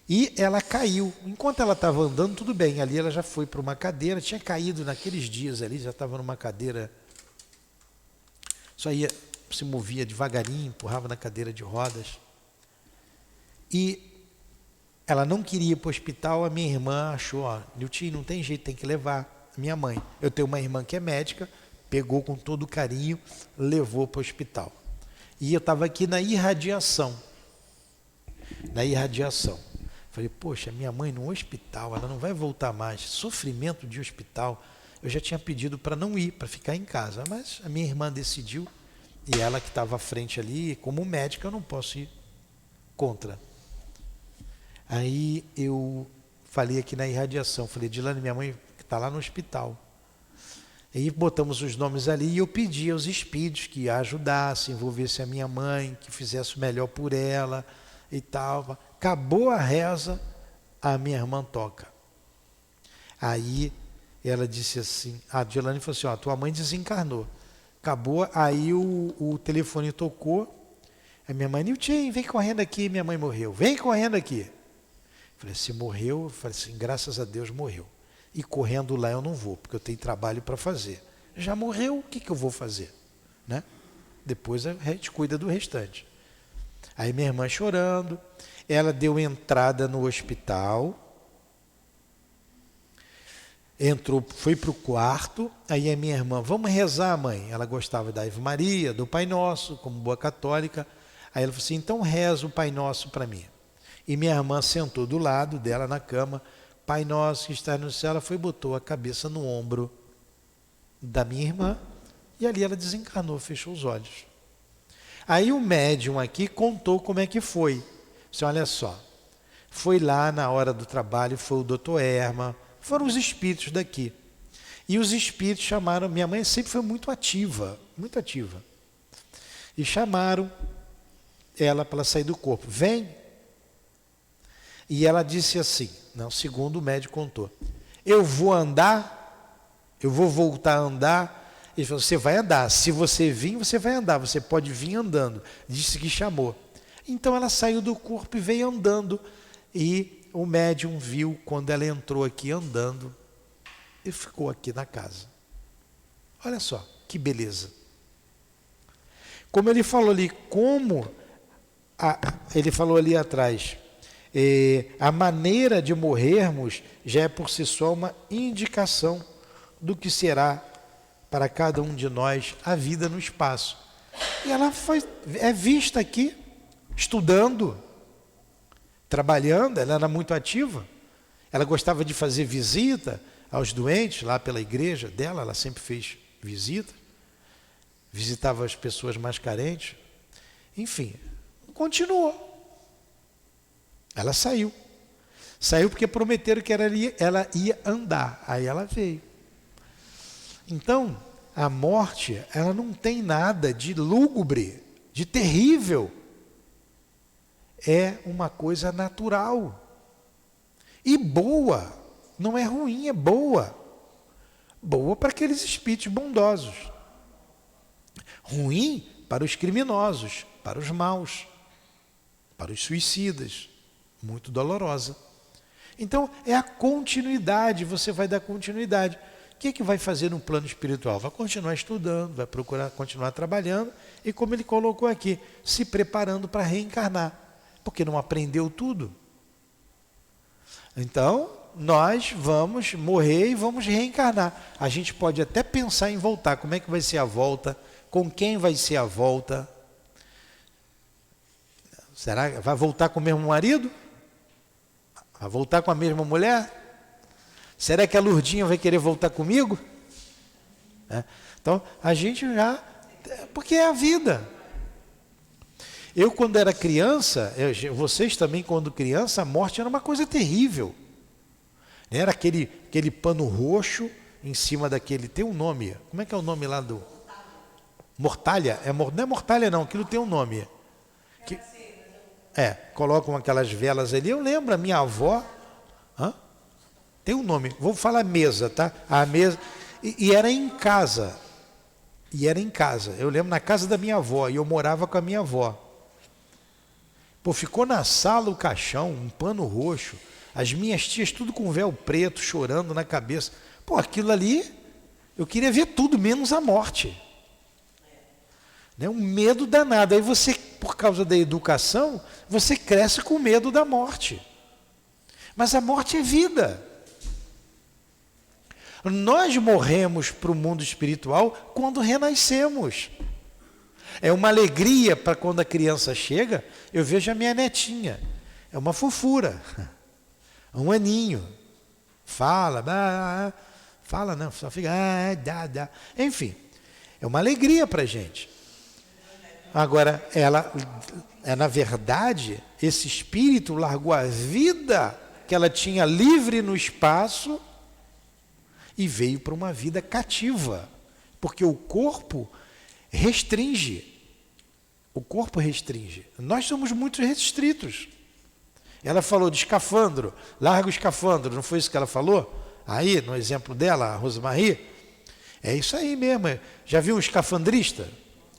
E ela caiu. Enquanto ela estava andando, tudo bem. Ali ela já foi para uma cadeira, tinha caído naqueles dias ali, já estava numa cadeira. Só se movia devagarinho, empurrava na cadeira de rodas. E ela não queria ir para o hospital, a minha irmã achou, Nilton, não tem jeito, tem que levar a minha mãe. Eu tenho uma irmã que é médica, pegou com todo carinho, levou para o hospital. E eu estava aqui na irradiação. Falei, poxa, minha mãe no hospital, ela não vai voltar mais. Sofrimento de hospital. Eu já tinha pedido para não ir, para ficar em casa. Mas a minha irmã decidiu, e ela que estava à frente ali, como médica, eu não posso ir contra. Aí eu falei aqui na irradiação, falei, Dilane, minha mãe está lá no hospital. Aí botamos os nomes ali e eu pedi aos espíritos que ajudassem, envolvessem a minha mãe, que fizesse o melhor por ela e tal. Acabou a reza, a minha irmã toca. Aí ela disse assim, a Dilane falou assim, ó, tua mãe desencarnou. Acabou, aí o telefone tocou, a minha mãe, Nilton, vem correndo aqui, minha mãe morreu, vem correndo aqui. Falei, se morreu, eu falei assim, graças a Deus morreu. E correndo lá eu não vou, porque eu tenho trabalho para fazer. Já morreu, o que eu vou fazer? Né? Depois a gente cuida do restante. Aí minha irmã chorando, ela deu entrada no hospital, entrou, foi para o quarto, aí a minha irmã, vamos rezar, mãe. Ela gostava da Ave Maria, do Pai Nosso, como boa católica. Aí ela falou assim, então reza o Pai Nosso para mim. E minha irmã sentou do lado dela na cama, Pai Nosso que está no céu, ela foi e botou a cabeça no ombro da minha irmã, e ali ela desencarnou, fechou os olhos. Aí o médium aqui contou como é que foi. Disse, olha só, foi lá na hora do trabalho, foi o doutor Erma, foram os espíritos daqui. E os espíritos chamaram, minha mãe sempre foi muito ativa, e chamaram ela para ela sair do corpo, vem. E ela disse assim, não, segundo o médico contou, eu vou andar, eu vou voltar a andar. Ele falou, você vai andar, se você vir, você vai andar, você pode vir andando. Disse que chamou. Então ela saiu do corpo e veio andando, e o médium viu quando ela entrou aqui andando e ficou aqui na casa. Olha só, que beleza. Como ele falou ali, ele falou ali atrás, a maneira de morrermos já é por si só uma indicação do que será para cada um de nós a vida no espaço. E ela é vista aqui, estudando, trabalhando, ela era muito ativa. Ela gostava de fazer visita aos doentes, lá pela igreja dela, ela sempre fez visita, visitava as pessoas mais carentes. Enfim, continuou. Ela saiu. Saiu porque prometeram que ela ia andar. Aí ela veio. Então, a morte, ela não tem nada de lúgubre, de terrível. É uma coisa natural. E boa. Não é ruim, é boa. Boa para aqueles espíritos bondosos. Ruim para os criminosos, para os maus, para os suicidas. Muito dolorosa. Então, é a continuidade, você vai dar continuidade. O que vai fazer no plano espiritual? Vai continuar estudando, vai procurar continuar trabalhando e, como ele colocou aqui, se preparando para reencarnar, porque não aprendeu tudo. Então, nós vamos morrer e vamos reencarnar. A gente pode até pensar em voltar. Como é que vai ser a volta? Com quem vai ser a volta? Será que vai voltar com o mesmo marido? Vai voltar com a mesma mulher? Será que a Lurdinha vai querer voltar comigo? Então, a gente já... Porque é a vida. Eu, quando era criança, vocês também, quando criança, a morte era uma coisa terrível. Era aquele pano roxo em cima daquele... Tem um nome. Como é que é o nome lá do... Mortalha? Não é mortalha, não. Aquilo tem um nome. Colocam aquelas velas ali. Eu lembro, a minha avó... Tem um nome. Vou falar mesa, tá? A mesa... E era em casa. Eu lembro, na casa da minha avó. E eu morava com a minha avó. Pô, ficou na sala o caixão, um pano roxo. As minhas tias tudo com véu preto, chorando na cabeça. Pô, aquilo ali... Eu queria ver tudo, menos a morte. Um medo danado. Aí você, por causa da educação, você cresce com medo da morte. Mas a morte é vida. Nós morremos para o mundo espiritual quando renascemos. É uma alegria para quando a criança chega, eu vejo a minha netinha. É uma fofura. Um aninho. Fala não, só fica... Enfim, é uma alegria para a gente. Agora, ela, na verdade, esse espírito largou a vida que ela tinha livre no espaço e veio para uma vida cativa, porque o corpo restringe. O corpo restringe. Nós somos muito restritos. Ela falou de escafandro, larga o escafandro, não foi isso que ela falou? Aí, no exemplo dela, a Rosemarie, é isso aí mesmo. Já viu um escafandrista?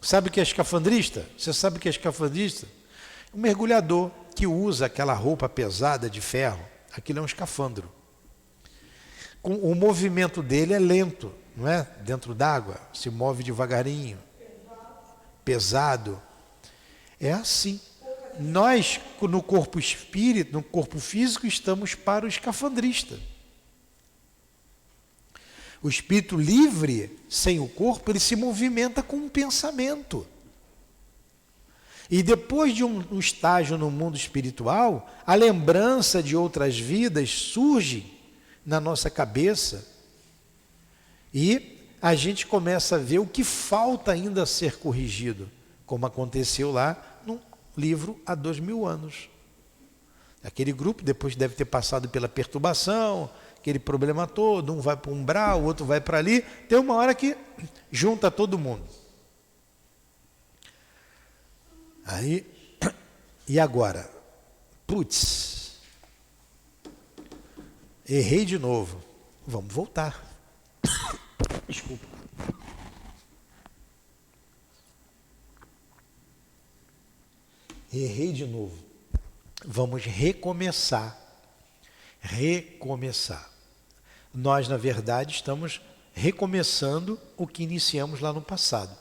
Sabe o que é escafandrista? Você sabe o que é escafandrista? Um mergulhador que usa aquela roupa pesada de ferro, aquilo é um escafandro. O movimento dele é lento, não é? Dentro d'água, se move devagarinho, pesado. É assim. Nós, no corpo espírito, no corpo físico, estamos para o escafandrista. O espírito livre, sem o corpo, ele se movimenta com um pensamento. E depois de um estágio no mundo espiritual, a lembrança de outras vidas surge na nossa cabeça e a gente começa a ver o que falta ainda a ser corrigido, como aconteceu lá no livro há 2000 anos. Aquele grupo depois deve ter passado pela perturbação, aquele problema todo, um vai para o umbral, o outro vai para ali, tem uma hora que junta todo mundo. Aí, e agora? Putz, errei de novo, vamos voltar. Desculpa. Errei de novo. Vamos recomeçar. Recomeçar. Nós, na verdade, estamos recomeçando o que iniciamos lá no passado.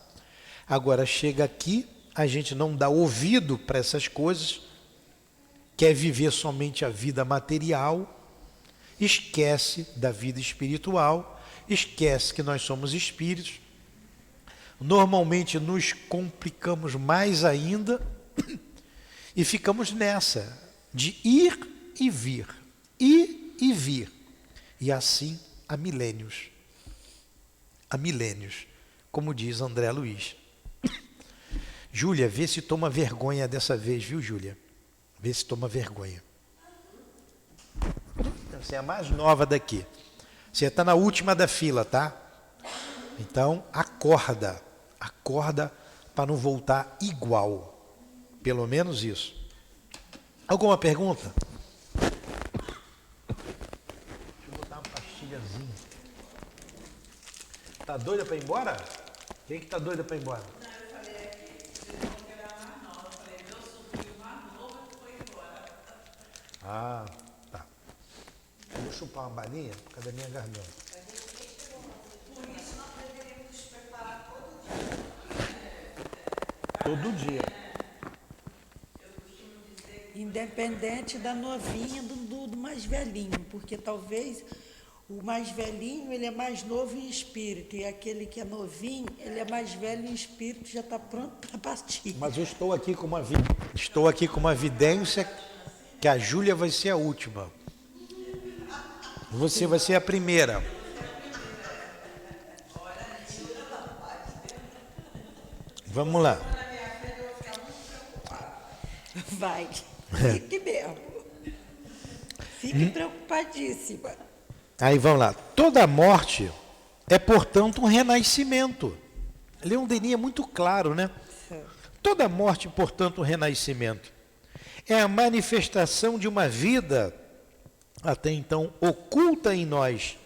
Agora, chega aqui, a gente não dá ouvido para essas coisas, quer viver somente a vida material, esquece da vida espiritual, esquece que nós somos espíritos. Normalmente nos complicamos mais ainda e ficamos nessa de ir e vir, ir e vir. E assim há milênios. Há milênios, como diz André Luiz. Júlia, vê se toma vergonha dessa vez, viu, Júlia? Vê se toma vergonha. Você é a mais nova daqui. Você está na última da fila, tá? Então, acorda. Acorda para não voltar igual. Pelo menos isso. Alguma pergunta? Deixa eu botar uma pastilhazinha. Tá doida para ir embora? Quem que tá doida para ir embora? Não, eu falei aqui, vocês vão querer a mais nova. Eu falei, meu sobrinho mais novo que foi embora. Ah, tá. Eu vou chupar uma balinha por causa da minha garganta. Por isso nós deveríamos nos preparar todo dia. Todo dia. Independente da novinha do mais velhinho, porque talvez o mais velhinho ele é mais novo em espírito e aquele que é novinho ele é mais velho em espírito, já está pronto para partir. Mas eu estou aqui com uma evidência que a Júlia vai ser a última. Você vai ser a primeira. Vamos lá. Vai, fique mesmo. Fique preocupadíssima. Aí vamos lá. Toda morte é, portanto, um renascimento. Leon Denis é muito claro, né? Toda morte, portanto, um renascimento. É a manifestação de uma vida até então oculta em nós.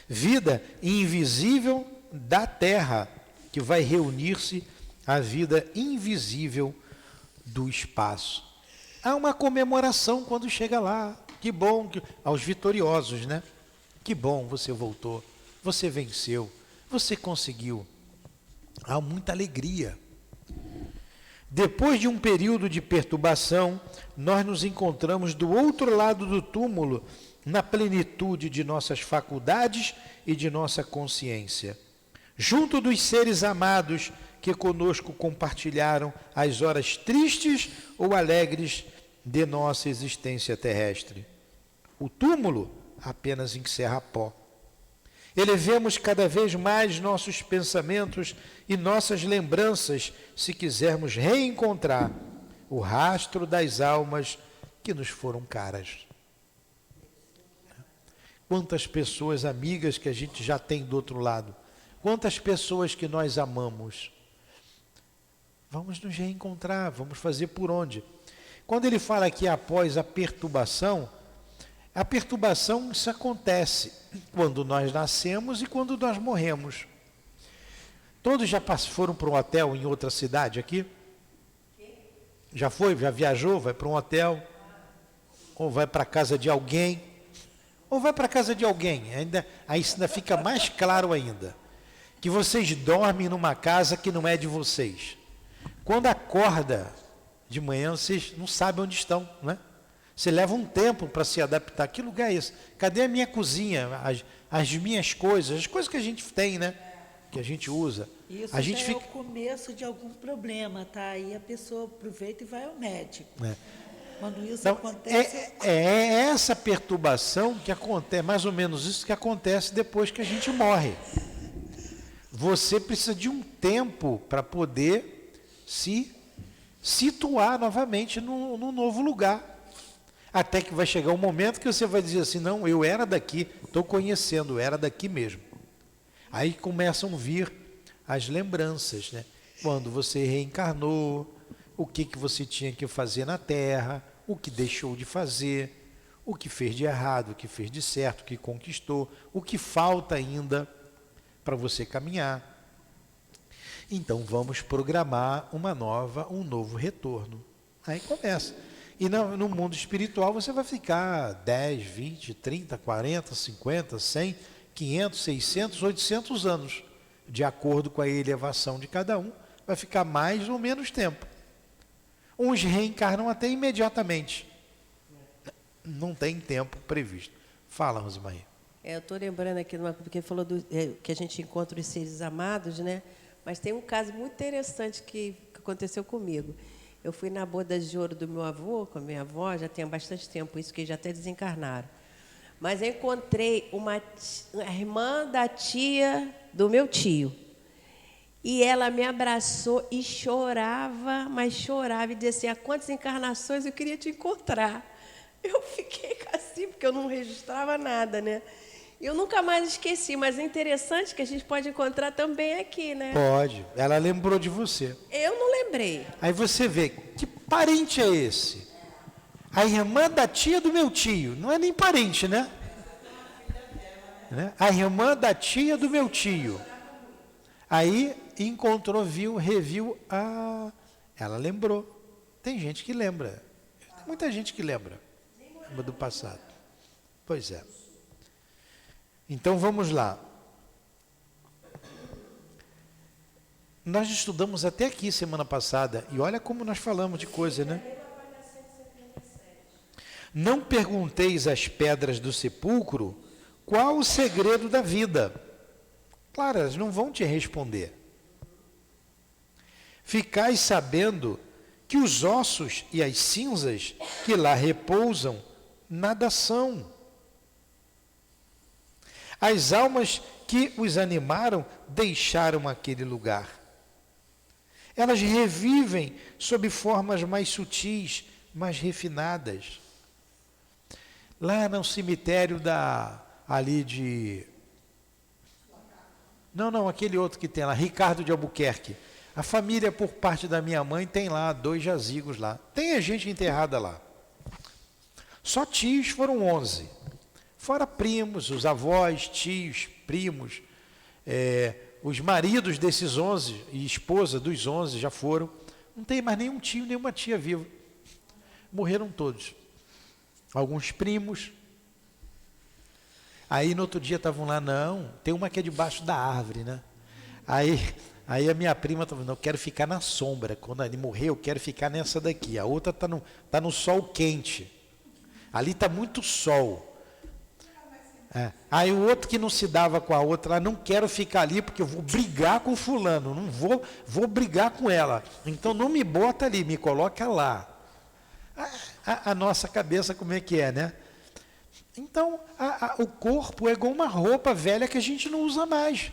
Vida invisível da terra, que vai reunir-se à vida invisível do espaço. Há uma comemoração quando chega lá. Que bom, aos vitoriosos, né? Que bom, você voltou, você venceu, você conseguiu. Há muita alegria. Depois de um período de perturbação, nós nos encontramos do outro lado do túmulo, na plenitude de nossas faculdades e de nossa consciência, junto dos seres amados que conosco compartilharam as horas tristes ou alegres de nossa existência terrestre. O túmulo apenas encerra pó. Elevemos cada vez mais nossos pensamentos e nossas lembranças se quisermos reencontrar o rastro das almas que nos foram caras. Quantas pessoas amigas que a gente já tem do outro lado. Quantas pessoas que nós amamos. Vamos nos reencontrar, vamos fazer por onde? Quando ele fala aqui após a perturbação isso acontece quando nós nascemos e quando nós morremos. Todos já foram para um hotel em outra cidade aqui? Já foi? Já viajou? Vai para um hotel? Ou vai para a casa de alguém? Ou vai para a casa de alguém? Aí isso ainda fica mais claro ainda. Que vocês dormem numa casa que não é de vocês. Quando acorda de manhã, vocês não sabem onde estão, né? Você leva um tempo para se adaptar. Que lugar é esse? Cadê a minha cozinha? As minhas coisas, as coisas que a gente tem, né? Que a gente usa. Isso a gente já fica... é o começo de algum problema, tá? Aí a pessoa aproveita e vai ao médico. Quando isso Então, acontece... é essa perturbação que acontece, mais ou menos isso que acontece depois que a gente morre. Você precisa de um tempo para poder se situar novamente num novo lugar. Até que vai chegar um momento que você vai dizer assim, não, eu era daqui, estou conhecendo, eu era daqui mesmo. Aí começam a vir as lembranças, né? Quando você reencarnou, o que você tinha que fazer na Terra, o que deixou de fazer, o que fez de errado, o que fez de certo, o que conquistou, o que falta ainda para você caminhar. Então vamos programar um novo retorno. Aí começa. E no mundo espiritual você vai ficar 10, 20, 30, 40, 50, 100, 500, 600, 800 anos. De acordo com a elevação de cada um, vai ficar mais ou menos tempo. Uns reencarnam até imediatamente. Não tem tempo previsto. Fala, Rosemaria. Eu estou lembrando aqui, porque falou que a gente encontra os seres amados, né? Mas tem um caso muito interessante que aconteceu comigo. Eu fui na boda de ouro do meu avô, com a minha avó, já tem bastante tempo isso, que já até desencarnaram. Mas eu encontrei uma irmã da tia do meu tio. E ela me abraçou e chorava, mas chorava e dizia assim, há quantas encarnações eu queria te encontrar. Eu fiquei assim, porque eu não registrava nada, né? Eu nunca mais esqueci, mas é interessante que a gente pode encontrar também aqui, né? Pode. Ela lembrou de você. Eu não lembrei. Aí você vê, que parente é esse? A irmã da tia do meu tio. Não é nem parente, né? A irmã da tia do meu tio. Aí encontrou, reviu. Ela lembrou. Tem gente que lembra. Tem muita gente que lembra do passado. Pois é. Então vamos lá. Nós estudamos até aqui semana passada, e olha como nós falamos de coisa, né? Não pergunteis às pedras do sepulcro qual o segredo da vida. Claro, elas não vão te responder. Ficais sabendo que os ossos e as cinzas que lá repousam nada são. As almas que os animaram deixaram aquele lugar. Elas revivem sob formas mais sutis, mais refinadas. Lá no cemitério ali de... Não, aquele outro que tem lá, Ricardo de Albuquerque. A família, por parte da minha mãe, tem lá 2 jazigos lá. Tem a gente enterrada lá. Só tios foram 11. Fora primos, os avós, tios, primos, os maridos desses 11 e esposa dos 11 já foram. Não tem mais nenhum tio, nenhuma tia viva. Morreram todos. Alguns primos. Aí no outro dia estavam lá, não, tem uma que é debaixo da árvore, né? Aí a minha prima estava falando, eu quero ficar na sombra. Quando ele morrer, eu quero ficar nessa daqui. A outra está no sol quente. Ali está muito sol. Aí o outro que não se dava com a outra, não quero ficar ali porque eu vou brigar com fulano, não vou brigar com ela. Então não me bota ali, me coloca lá. A nossa cabeça como é que é, né? Então o corpo é igual uma roupa velha que a gente não usa mais.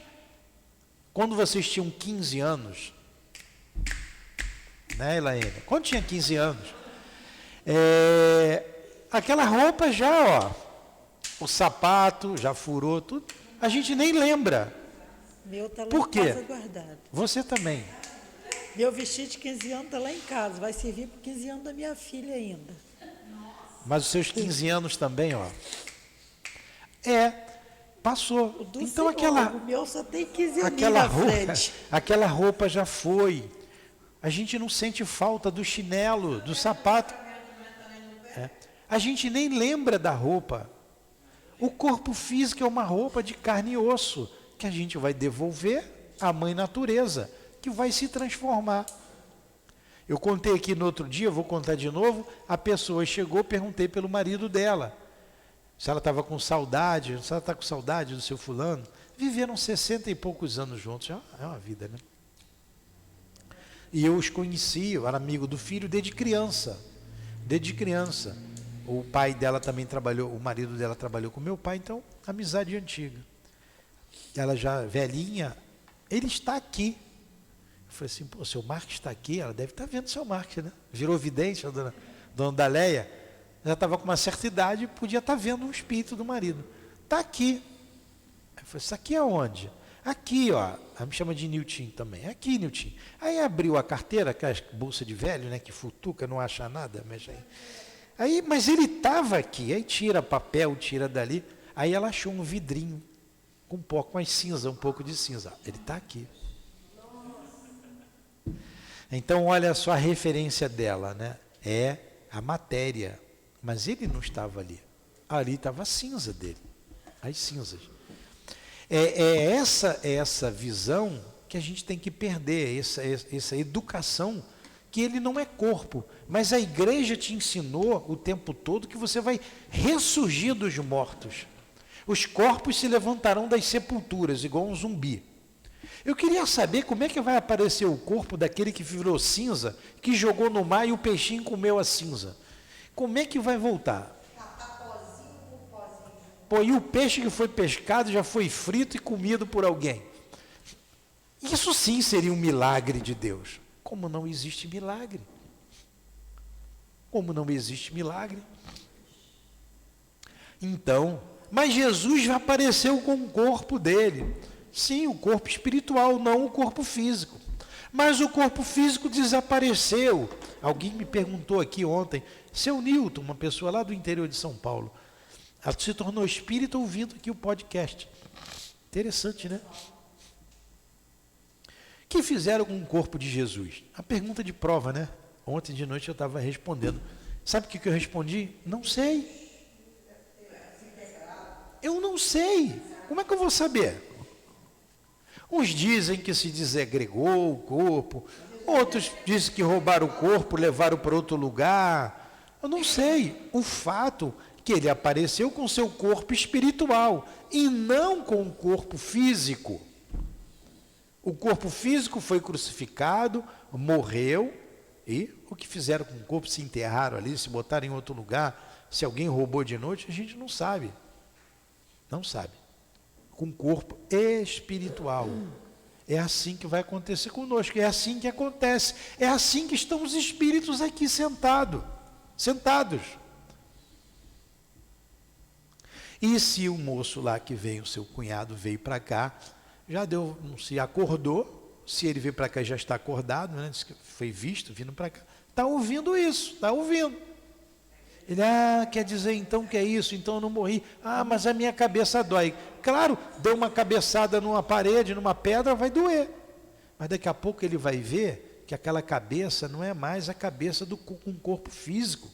Quando vocês tinham 15 anos, né, Elaine? Quando tinha 15 anos, aquela roupa já, o sapato já furou, tudo. A gente nem lembra. Meu está lá Por em quê? casa guardado. Você também. Meu vestido de 15 anos está lá em casa. Vai servir para 15 anos da minha filha ainda. Mas os seus 15 anos também, ó. Passou. O do Então Senhor, o meu só tem 15 anos aquela na roupa, frente. aquela roupa já foi. A gente não sente falta do chinelo, do sapato. A gente nem lembra da roupa. O corpo físico é uma roupa de carne e osso, que a gente vai devolver à mãe natureza, que vai se transformar. Eu contei aqui no outro dia, vou contar de novo, a pessoa chegou, perguntei pelo marido dela, se ela estava com saudade, se ela está com saudade do seu fulano. Viveram 60 e poucos anos juntos, é uma vida, né? E eu os conheci, eu era amigo do filho desde criança. O pai dela também trabalhou, o marido dela trabalhou com meu pai, então, amizade antiga. Ela já velhinha, ele está aqui. Eu falei assim, pô, seu Marcos está aqui? Ela deve estar vendo seu Marcos, né? Virou vidente, a dona Daléia. Já estava com uma certa idade, podia estar vendo o espírito do marido. Está aqui. Eu falei, isso aqui é onde? Aqui, ó. Ela me chama de Nilton também. Aqui, Nilton. Aí abriu a carteira, aquela bolsa de velho, né? Que futuca, não acha nada, mexe aí. Mas ele estava aqui. Aí tira papel, tira dali. Aí ela achou um vidrinho com um pouco mais cinza, um pouco de cinza. Ele está aqui. Então, olha só a referência dela, né? É a matéria. Mas ele não estava ali. Ali estava a cinza dele. As cinzas. É essa visão que a gente tem que perder, essa educação, que ele não é corpo, mas a igreja te ensinou o tempo todo que você vai ressurgir dos mortos. Os corpos se levantarão das sepulturas, igual um zumbi. Eu queria saber como é que vai aparecer o corpo daquele que virou cinza, que jogou no mar e o peixinho comeu a cinza. Como é que vai voltar? Pô, e o peixe que foi pescado já foi frito e comido por alguém. Isso sim seria um milagre de Deus. Como não existe milagre? Como não existe milagre? Então, mas Jesus já apareceu com o corpo dele. Sim, o corpo espiritual, não o corpo físico. Mas o corpo físico desapareceu. Alguém me perguntou aqui ontem, seu Nilton, uma pessoa lá do interior de São Paulo, ela se tornou espírita ouvindo aqui o podcast. Interessante, né? O que fizeram com o corpo de Jesus? A pergunta de prova, né? Ontem de noite eu estava respondendo. Sabe o que eu respondi? Não sei. Eu não sei. Como é que eu vou saber? Uns dizem que se desagregou o corpo, outros dizem que roubaram o corpo, levaram para outro lugar. Eu não sei. O fato que ele apareceu com seu corpo espiritual e não com o corpo físico. O corpo físico foi crucificado, morreu, e o que fizeram com o corpo? Se enterraram ali, se botaram em outro lugar, se alguém roubou de noite, a gente não sabe. Não sabe. Com o corpo espiritual. É assim que vai acontecer conosco, é assim que acontece, é assim que estão os espíritos aqui sentados. E se o moço lá que veio, o seu cunhado veio para cá, já deu, não se acordou, se ele veio para cá já está acordado, né? Foi visto vindo para cá, está ouvindo isso, está ouvindo. Ele, quer dizer então que é isso, então eu não morri. Mas a minha cabeça dói. Claro, deu uma cabeçada numa parede, numa pedra, vai doer. Mas daqui a pouco ele vai ver que aquela cabeça não é mais a cabeça com o corpo físico.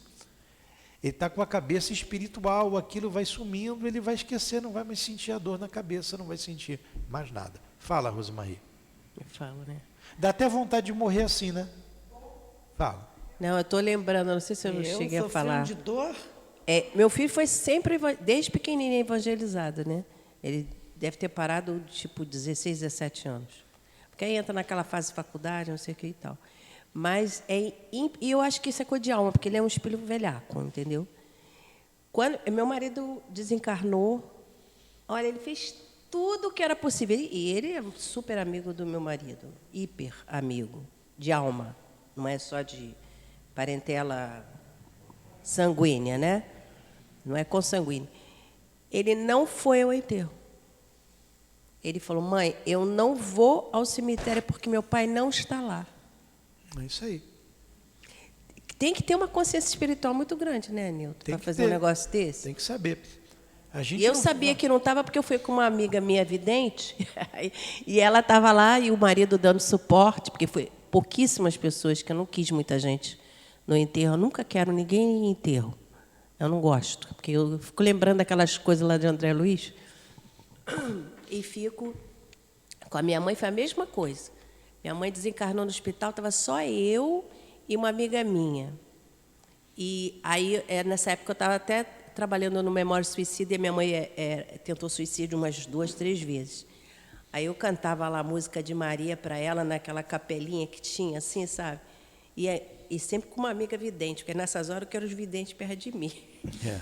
Ele está com a cabeça espiritual, aquilo vai sumindo, ele vai esquecer, não vai mais sentir a dor na cabeça, não vai sentir mais nada. Fala, Rosemarie. Eu falo, né? Dá até vontade de morrer assim, né? Fala. Não, eu estou lembrando, não sei se eu cheguei a falar. De dor? Meu filho foi sempre, desde pequenininho, evangelizado, né? Ele deve ter parado, tipo, 16, 17 anos. Porque aí entra naquela fase de faculdade, não sei o que e tal. Mas e eu acho que isso é coisa de alma, porque ele é um espírito velhaco, entendeu? Quando meu marido desencarnou, olha, ele fez tudo o que era possível. E ele é super amigo do meu marido, hiper amigo, de alma. Não é só de parentela sanguínea, né? Não é consanguínea. Ele não foi ao enterro. Ele falou: mãe, eu não vou ao cemitério porque meu pai não está lá. É isso aí. Tem que ter uma consciência espiritual muito grande, né, Nilton, Tem para que fazer ter. um negócio desse. Tem que saber. A gente E eu não- sabia que não estava porque eu fui com uma amiga minha vidente e ela estava lá e o marido dando suporte, porque foi pouquíssimas pessoas, que eu não quis muita gente no enterro. Eu nunca quero ninguém em enterro. Eu não gosto, porque eu fico lembrando aquelas coisas lá de André Luiz e fico... Com a minha mãe foi a mesma coisa. Minha mãe desencarnou no hospital, estava só eu e uma amiga minha. E aí, nessa época, eu estava até trabalhando no Memória Suicida e minha mãe tentou suicídio umas 2, 3 vezes. Aí eu cantava lá a música de Maria para ela, naquela capelinha que tinha, assim, sabe? E sempre com uma amiga vidente, porque nessas horas eu quero os videntes perto de mim. É.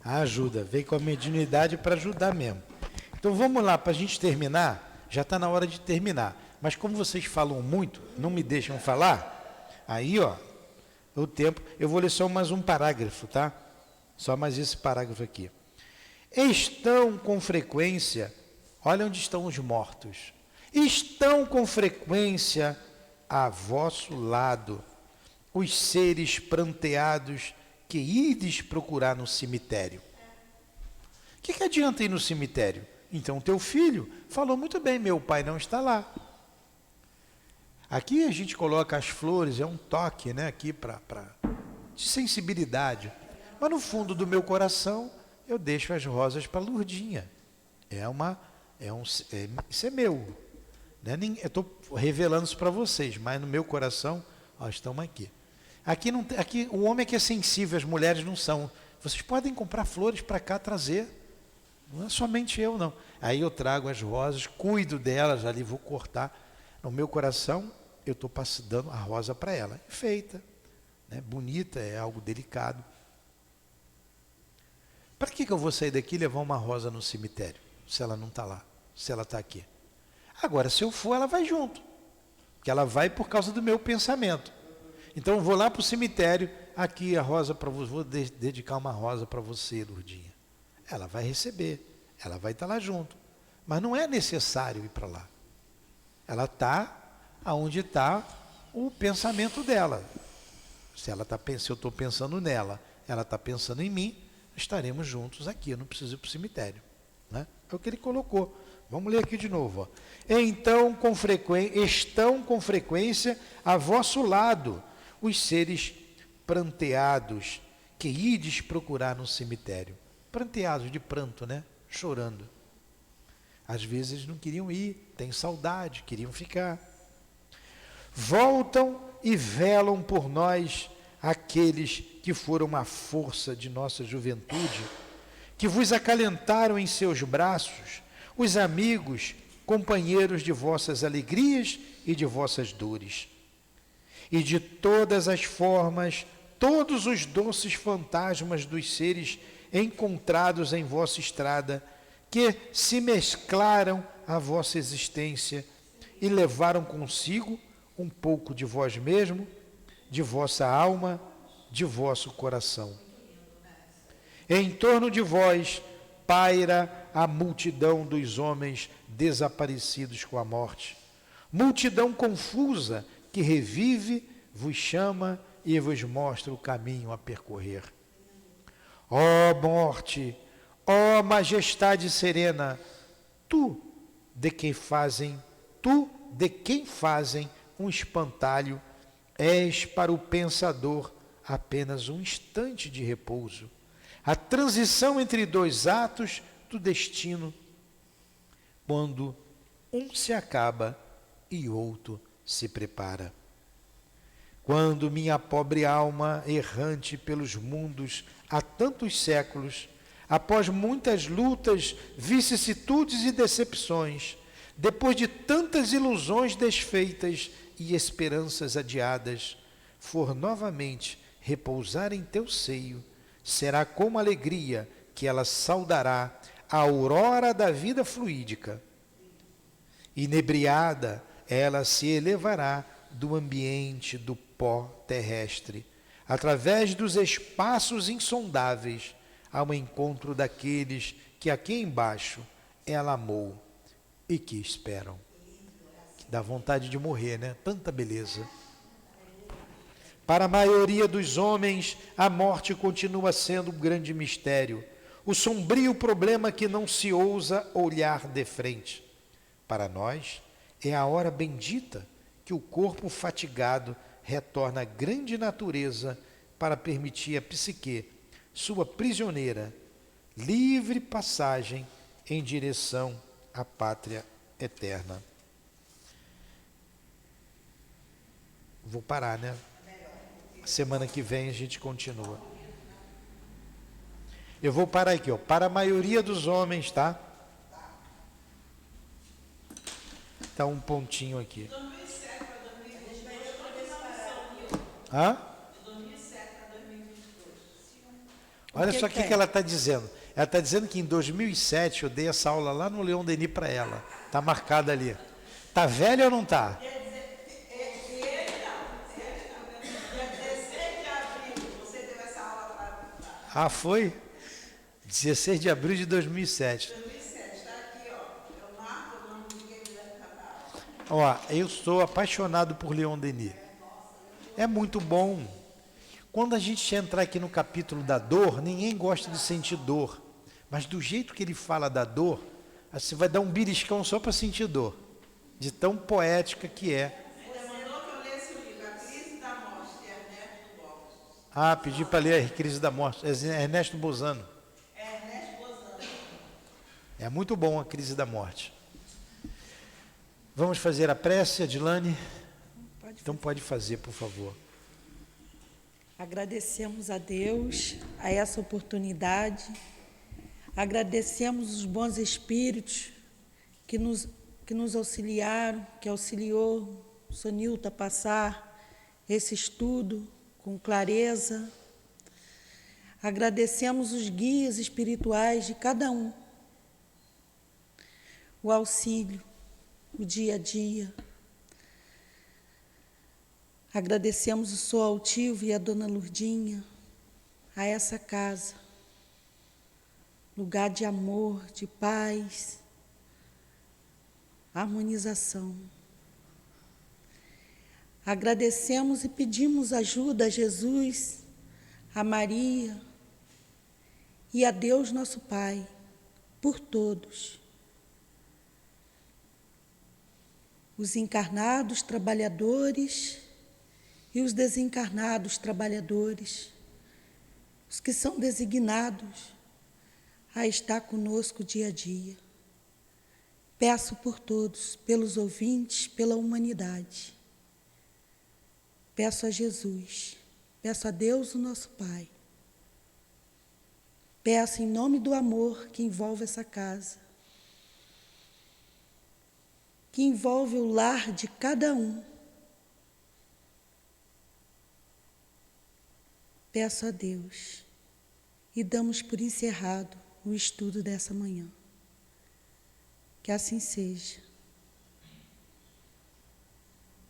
Ajuda, veio com a mediunidade para ajudar mesmo. Então vamos lá, para a gente terminar, já está na hora de terminar. Mas como vocês falam muito, não me deixam falar, aí, ó, o tempo, eu vou ler só mais um parágrafo, tá? Só mais esse parágrafo aqui. Estão com frequência, olha onde estão os mortos, estão com frequência a vosso lado os seres pranteados que ides procurar no cemitério. O que adianta ir no cemitério? Então, teu filho falou muito bem, meu pai não está lá. Aqui a gente coloca as flores, é um toque, né, aqui de sensibilidade. Mas no fundo do meu coração, eu deixo as rosas para Lourdinha. Isso é meu. Né? Eu estou revelando isso para vocês, mas no meu coração, ó, estamos aqui. Aqui o homem é que é sensível, as mulheres não são. Vocês podem comprar flores para cá, trazer. Não é somente eu, não. Aí eu trago as rosas, cuido delas, ali vou cortar. No meu coração, eu estou dando a rosa para ela. Feita, né? Bonita, é algo delicado. Para que eu vou sair daqui e levar uma rosa no cemitério, se ela não está lá, se ela está aqui? Agora, se eu for, ela vai junto. Porque ela vai por causa do meu pensamento. Então, eu vou lá para o cemitério, aqui a rosa para você, vou dedicar uma rosa para você, Lourdinha. Ela vai receber, ela vai estar lá junto. Mas não é necessário ir para lá. Ela está aonde está o pensamento dela. Se eu estou pensando nela, ela está pensando em mim, estaremos juntos aqui, eu não preciso ir para o cemitério. Né? É o que ele colocou. Vamos ler aqui de novo. Ó. Então, estão com frequência a vosso lado os seres pranteados que ides procurar no cemitério. Pranteados de pranto, né? Chorando. Às vezes não queriam ir, têm saudade, queriam ficar. Voltam e velam por nós aqueles que foram a força de nossa juventude, que vos acalentaram em seus braços, os amigos, companheiros de vossas alegrias e de vossas dores. E de todas as formas, todos os doces fantasmas dos seres encontrados em vossa estrada, que se mesclaram à vossa existência e levaram consigo um pouco de vós mesmo, de vossa alma, de vosso coração. Em torno de vós paira a multidão dos homens desaparecidos com a morte, multidão confusa que revive, vos chama e vos mostra o caminho a percorrer. Ó morte, ó majestade serena, tu de quem fazem um espantalho, és para o pensador apenas um instante de repouso, a transição entre dois atos do destino, quando um se acaba e outro se prepara. Quando minha pobre alma, errante pelos mundos há tantos séculos, após muitas lutas, vicissitudes e decepções, depois de tantas ilusões desfeitas e esperanças adiadas, for novamente repousar em teu seio, será com alegria que ela saudará a aurora da vida fluídica. Inebriada, ela se elevará do ambiente do pó terrestre, através dos espaços insondáveis, ao encontro daqueles que aqui embaixo ela amou e que esperam. Que dá vontade de morrer, né? Tanta beleza. Para a maioria dos homens, a morte continua sendo um grande mistério, o sombrio problema que não se ousa olhar de frente. Para nós, é a hora bendita que o corpo fatigado retorna à grande natureza para permitir à psique, sua prisioneira, livre passagem em direção à pátria eterna. Vou parar, né? Semana que vem a gente continua. Eu vou parar aqui, ó. Para a maioria dos homens, tá? Tá um pontinho aqui. Hã? Olha só o que ela está dizendo. Ela está dizendo que em 2007 eu dei essa aula lá no Leon Denis para ela. Está marcada ali. Tá velha ou não tá? Ah, foi? 16 de abril de 2007. 2007, está aqui, ó. Eu marco o nome de quem me leva para dar aula. Ó, eu sou apaixonado por Leon Denis. É muito bom. Quando a gente entrar aqui no capítulo da dor, ninguém gosta de sentir dor. Mas do jeito que ele fala da dor, você vai dar um beliscão só para sentir dor. De tão poética que é. Ainda mandou que eu lesse o livro, A Crise da Morte, de Ernesto Borges. Ah, pedi para ler A Crise da Morte. É Ernesto Bozano. Ernesto Bozano. É muito bom A Crise da Morte. Vamos fazer a prece, Adilane? Então pode fazer, por favor. Agradecemos a Deus a essa oportunidade, agradecemos os bons espíritos que nos auxiliaram, que auxiliou o Sonilta a passar esse estudo com clareza. Agradecemos os guias espirituais de cada um, o auxílio, o dia a dia. Agradecemos o Sou Altivo e a Dona Lurdinha, a essa casa, lugar de amor, de paz, harmonização. Agradecemos e pedimos ajuda a Jesus, a Maria e a Deus nosso Pai, por todos. Os encarnados trabalhadores e os desencarnados trabalhadores, os que são designados a estar conosco dia a dia. Peço por todos, pelos ouvintes, pela humanidade. Peço a Jesus, peço a Deus, o nosso Pai. Peço em nome do amor que envolve essa casa, que envolve o lar de cada um. Peço a Deus e damos por encerrado o estudo dessa manhã. Que assim seja.